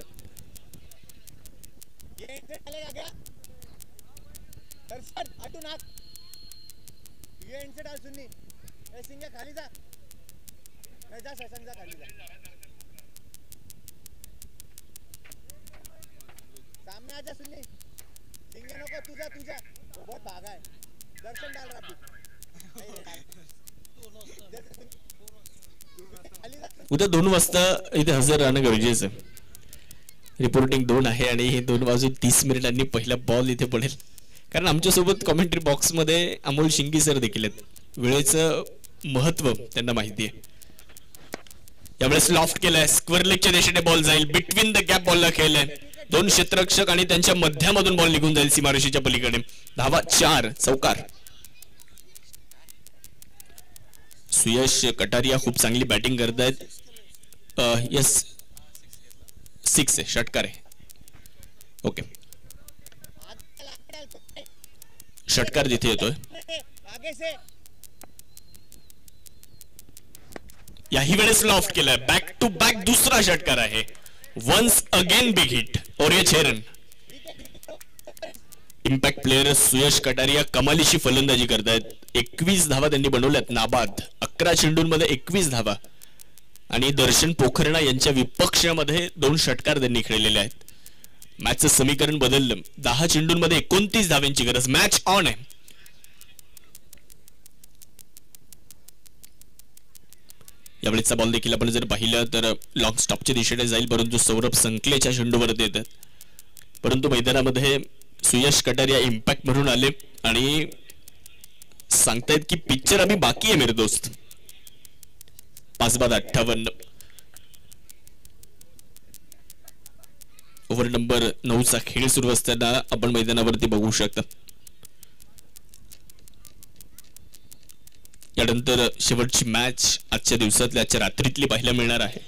सामने आजा सुन्नी. सिंगे नको तुझा बहुत भागा है. दर्शन डाल रहा उद्या 2 वाजता इथे हजर राहणं गरजेचं आहे. रिपोर्टिंग 2 आहे आणि हे 2 वाजून 30 मिनिटांनी पहिला बॉल इथे पडेल. कारण आमच्यासोबत कॉमेंट्री बॉक्स मध्ये अमोल शिंगी सर देखील आहेत. वेळेचं महत्व त्यांना माहिती आहे. यावेळेस लॉफ्ट केलाय. स्क्वेअर लेगच्या दिशेने बॉल जाईल. बिटवीन द गॅप बॉलला खेळलाय. 2 क्षेत्ररक्षक आणि त्यांच्या मध्यामधून बॉल निघून जाईल सीमारेषेच्या पलीकडे. धावा 4. चौकार. सुयश कटारिया खूप चांगली बॅटिंग करतायत. यस 6 आहे. षटकार आहे. ओके षटकार जिथे येतोय याही वेळेस लॉफ्ट केलाय. बॅक टू बॅक दुसरा षटकार आहे. वन्स अगेन बिग हिट और ये 6 रन. इम्पॅक्ट प्लेयर सुयश कटारिया कमालीची फलंदाजी करतायत. 21 धावा त्यांनी बनवल्यात नाबाद. 11 चेंडूंमध्ये 21 धावा आणि दर्शन पोखरणा यांच्या विपक्षामध्ये 2 षटकार त्यांनी खेळलेले आहेत. मॅचचं समीकरण बदललं. 10 चेंडूंमध्ये 29 धाव्यांची गरज. मॅच ऑन आहे. यावेळेचा बॉल देखील आपण जर पाहिलं तर लॉंग स्टॉपच्या दिशेने जाईल, परंतु सौरभ संकलेच्या चेंडूवरती येतात. परंतु मैदानामध्ये सुयश कटारिया इम्पॅक्ट म्हणून आले आणि सांगतायत की पिक्चर अभी बाकी आहे मेरे दोस्त. 5 बाद 58. ओव्हर नंबर 9चा खेळ सुरू असताना आपण मैदानावरती बघू शकता. यानंतर शेवटची मॅच आजच्या दिवसातली, आजच्या रात्रीतली पाहायला मिळणार आहे.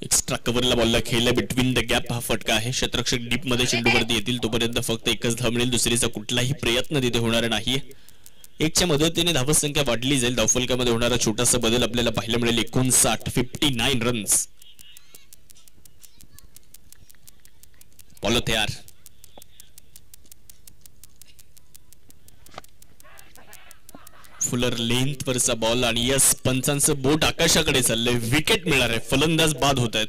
एक्स्ट्रा कव्हरला बॉलला खेळला. बिटवीन द गॅप हा फटका आहे. क्षेत्ररक्षक डीप मध्ये चेंडूवरती येतील तोपर्यंत फक्त 1च धाव मिळेल. दुसरीचा कुठलाही प्रयत्न तिथे होणार नाहीये. 1च्या मदतीने धावसंख्या वाढली जाईल. धावफलकामध्ये होणारा छोटासा बदल आपल्याला पाहायला मिळेल. 59 रन्स. बॉल तयार. फुलर लेंथ वरचा बॉल आणि यस पंचांचं बोट आकाशाकडे चाललंय. विकेट मिळणार आहे. फलंदाज बाद होत आहेत.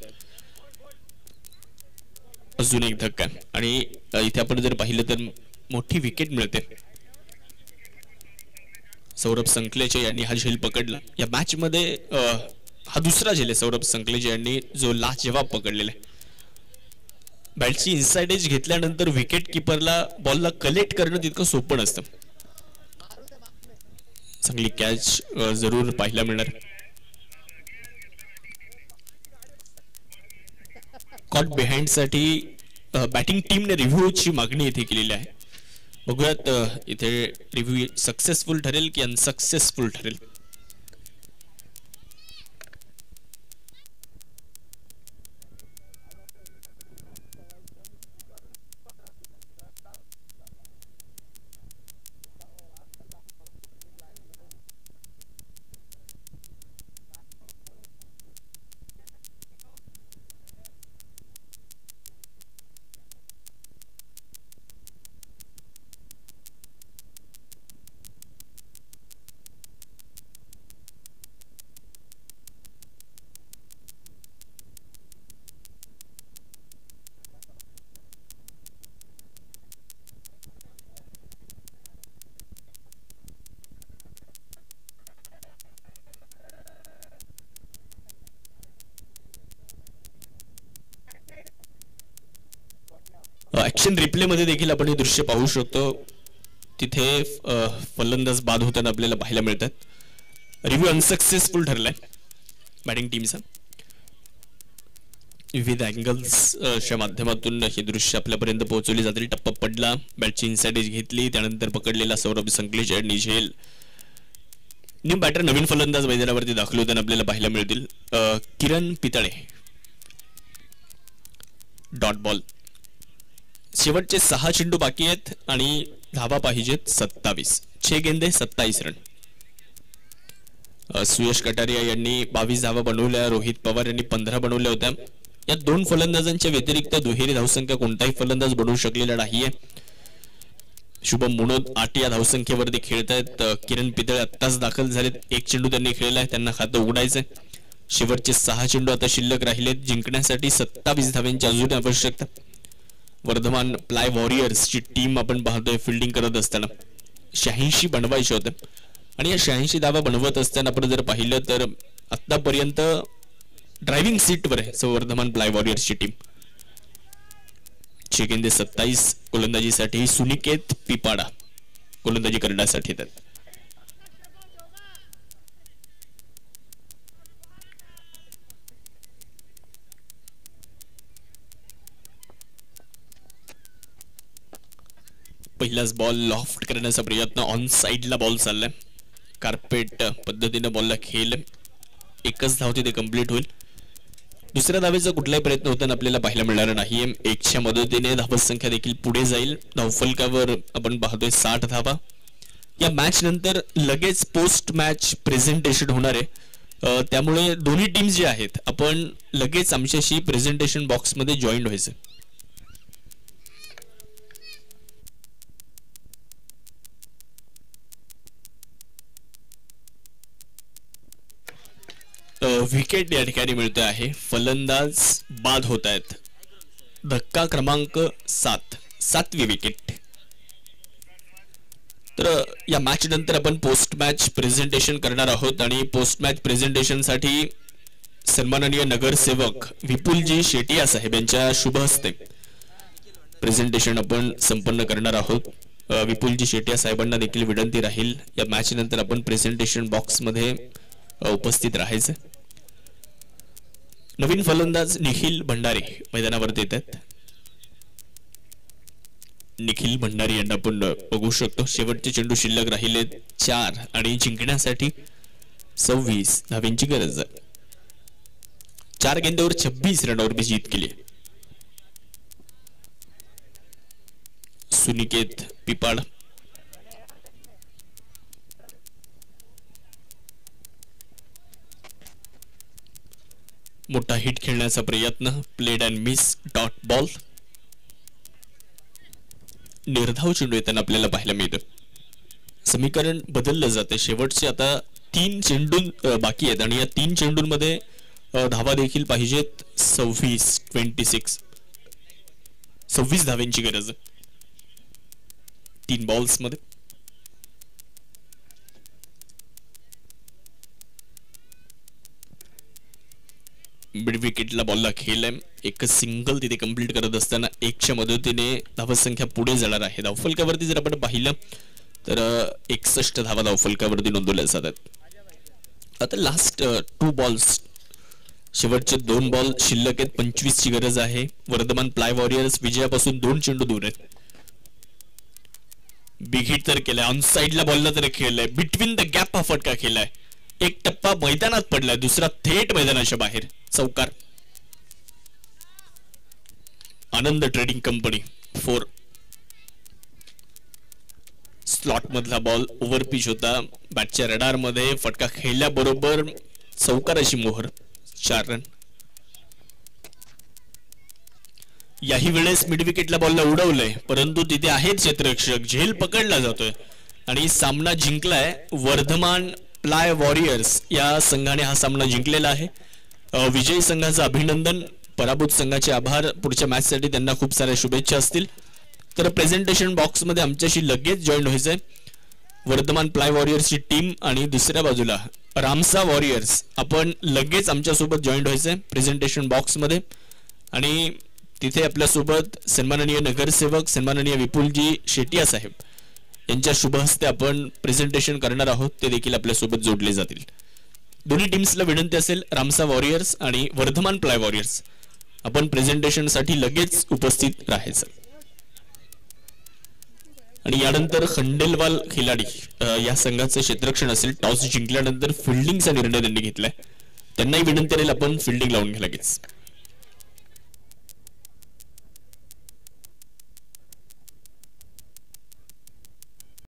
अजून एक धक्का आणि इथे आपण जर पाहिलं तर मोठी विकेट मिळते. सौरभ संकलेचे यांनी हा झेल पकडला. या मॅच मध्ये हा दुसरा झेल आहे सौरभ संकलेचे यांनी जो लाजवाब पकडलेला आहे. बॅटची इनसाइड एज घेतल्यानंतर विकेट किपरला बॉलला कलेक्ट करणं तितकं सोपं नसतं. चांगली कॅच जरूर पाहायला मिळणार. कॉट बिहाइंड साठी बॅटिंग टीमने रिव्ह्यूची मागणी इथे केलेली आहे. बघूयात इथे रिव्ह्यू सक्सेसफुल ठरेल की अनसक्सेसफुल ठरेल. ऍक्शन रिप्ले मध्ये देखील आपण हे दृश्य पाहू शकतो. तिथे फलंदाज बाद होताना आपल्याला पाहायला मिळतात. रिव्ह्यू अनसक्सेसफुल ठरलाय बॅटिंग टीमचा. विविध अँगल्सच्या माध्यमातून हे दृश्य आपल्यापर्यंत पोहोचवले जातील. टप्पा पडला. बॅटची इनसाइड एज घेतली. त्यानंतर पकडलेला सौरभ संकलेश यांनी झेल. न्यू बॅटर नवीन फलंदाज मैदानावरती दाखल होताना आपल्याला पाहायला मिळतील. किरण पितळे. Dot ball. शेवटचे 6 चेंडू बाकी आहेत आणि धावा पाहिजेत 27. 6 गेंदे 27 रन. सुयश कटारिया यांनी 22 धावा बनवल्या. रोहित पवार यांनी 15 बनवल्या होत्या. या 2 फलंदाजांच्या व्यतिरिक्त दुहेरी धावसंख्या कोणताही फलंदाज बनवू शकलेला नाहीये. शुभम मुनोद 8 या धावसंख्येवरती खेळतायत. किरण पितळे आत्ताच दाखल झालेत. 1 चेंडू त्यांनी खेळलाय, त्यांना खातं उघडायचंय. शेवटचे 6 चेंडू आता शिल्लक राहिलेत. जिंकण्यासाठी 27 धाव्यांची अजून आवश्यकता. वर्धमान प्लाय वॉरियर्सची टीम आपण पाहतोय फिल्डिंग करत असताना 86 बनवायचे होते आणि या 86 धावा बनवत असताना आपण जर पाहिलं तर आतापर्यंत ड्रायव्हिंग सीटवर आहे वर्धमान प्लाय वॉरियर्सची टीम. 6 गेंदे 27 गोलंदाजीसाठी सुनिकेत पिपाडा गोलंदाजी करण्यासाठी येतात. पहिलाच बॉल लॉफ्ट करण्याचा प्रयत्न. ऑन साइडला बॉल चाललाय. कार्पेट पद्धतीने बॉलला खेळ. 1च धाव तिथे कंप्लीट होईल. दुसऱ्या धावेचा कुठलाही प्रयत्न होताना आपल्याला पाहायला मिळणार नाही. 1च्या मदतीने धावत संख्या देखील पुढे जाईल. धावफलकावर आपण पाहतोय 60 धावा. या मॅच नंतर लगेच पोस्ट मॅच प्रेझेंटेशन होणार आहे. त्यामुळे दोन्ही टीम जे आहेत आपण लगेच आमच्याशी प्रेझेंटेशन बॉक्स मध्ये जॉईन व्हायचं. विकेट या ठिकाणी मिळते आहे. फलंदाज बाद होत आहेत. धक्का क्रमांक 7, 7वी विकेट. तर या मॅच नंतर आपण पोस्ट मॅच प्रेझेंटेशन करणार आहोत आणि पोस्ट मॅच प्रेझेंटेशन साठी सन्माननीय नगरसेवक विपुलजी शेटिया साहेब यांच्या शुभ हस्ते प्रेझेंटेशन आपण संपन्न करणार आहोत. विपुलजी शेटिया साहेबांना देखील विनंती राहील या मॅच नंतर आपण प्रेझेंटेशन बॉक्स मध्ये उपस्थित राहायचं. नवीन फलंदाज निखिल भंडारी मैदानावरती येतात. निखिल भंडारी यांना आपण बघू शकतो. शेवटचे चेंडू शिल्लक राहिले 4 आणि जिंकण्यासाठी 26 धाव्यांची गरज आहे. 4 गेंद्यावर 26 रनावर जीत केली. सुनिकेत पिपाड. मोठा हिट खेळण्याचा प्रयत्न. Played and miss. Dot ball. निर्धाव चेंडू येताना आपल्याला पाहायला मिळतं. समीकरण बदललं जाते. शेवटचे आता 3 चेंडू बाकी आहेत आणि या 3 चेंडूंमध्ये धावा देखील पाहिजेत. 26 धाव्यांची गरज. 3 बॉल्स मध्ये. मिड विकेटला बॉलला खेळ आहे. एक सिंगल तिथे कंप्लीट करत असताना 1च्या मदतीने धावसंख्या पुढे जाणार आहे. धावफलकावरती जर आपण पाहिलं तर 61 धावा धावफलकावरती नोंदवल्या जातात. आता लास्ट 2 बॉल्स, शेवटचे 2 बॉल शिल्लक आहेत. 25 ची गरज आहे. वर्धमान प्लाय वॉरियर्स विजयापासून 2 चेंडू दूर आहेत. बिग हिट तर केलाय. ऑन साइडला बॉलला तर खेळलाय. बिटवीन द गॅप हा फटका खेळलाय. एक टप्पा मैदानात पडलाय, दुसरा थेट मैदानाच्या बाहेर. चौकार. आनंद ट्रेडिंग कंपनी 4. स्लॉट मधला बॉल ओव्हर पिच होता. बॅटच्या रडार मध्ये फटका खेळल्याबरोबर चौकाराची मोहर. 4 रन. याही वेळेस मिड विकेटला बॉलला उडवलंय, परंतु तिथे आहेत क्षेत्ररक्षक. झेल पकडला जातोय आणि सामना जिंकलाय वर्धमान प्लाय वॉरियर्स या संघाने. हा सामना जिंकलेला आहे. विजयी संघाचं अभिनंदन. पराभूत संघाचे आभार. पुढच्या मॅच साठी त्यांना खूप साऱ्या शुभेच्छा असतील. तर प्रेझेंटेशन बॉक्स मध्ये आमच्याशी लगेच जॉईन व्हायचंय वर्धमान प्लाय वॉरियर्सची टीम आणि दुसऱ्या बाजूला रामसा वॉरियर्स. आपण लगेच आमच्या सोबत जॉईन व्हायचंय प्रेझेंटेशन बॉक्स मध्ये आणि तिथे आपल्यासोबत सन्माननीय नगरसेवक सन्माननीय विपुलजी शेटिया साहेब यांच्या शुभ हस्ते आपण प्रेझेंटेशन करणार आहोत. ते देखील आपल्यासोबत जोडले जातील. दोन्ही टीम्सला विनंती असेल, रामसा वॉरियर्स आणि वर्धमान प्लाय वॉरियर्स, आपण प्रेझेंटेशन साठी लगेच उपस्थित राहायचं. आणि यानंतर खंडेलवाल खिलाडी या संघाचं क्षेत्ररक्षण असेल. टॉस जिंकल्यानंतर फिल्डिंगचा निर्णय त्यांनी घेतलाय. त्यांनाही विनंती करेल आपण फिल्डिंग लावून घ्या लगेच.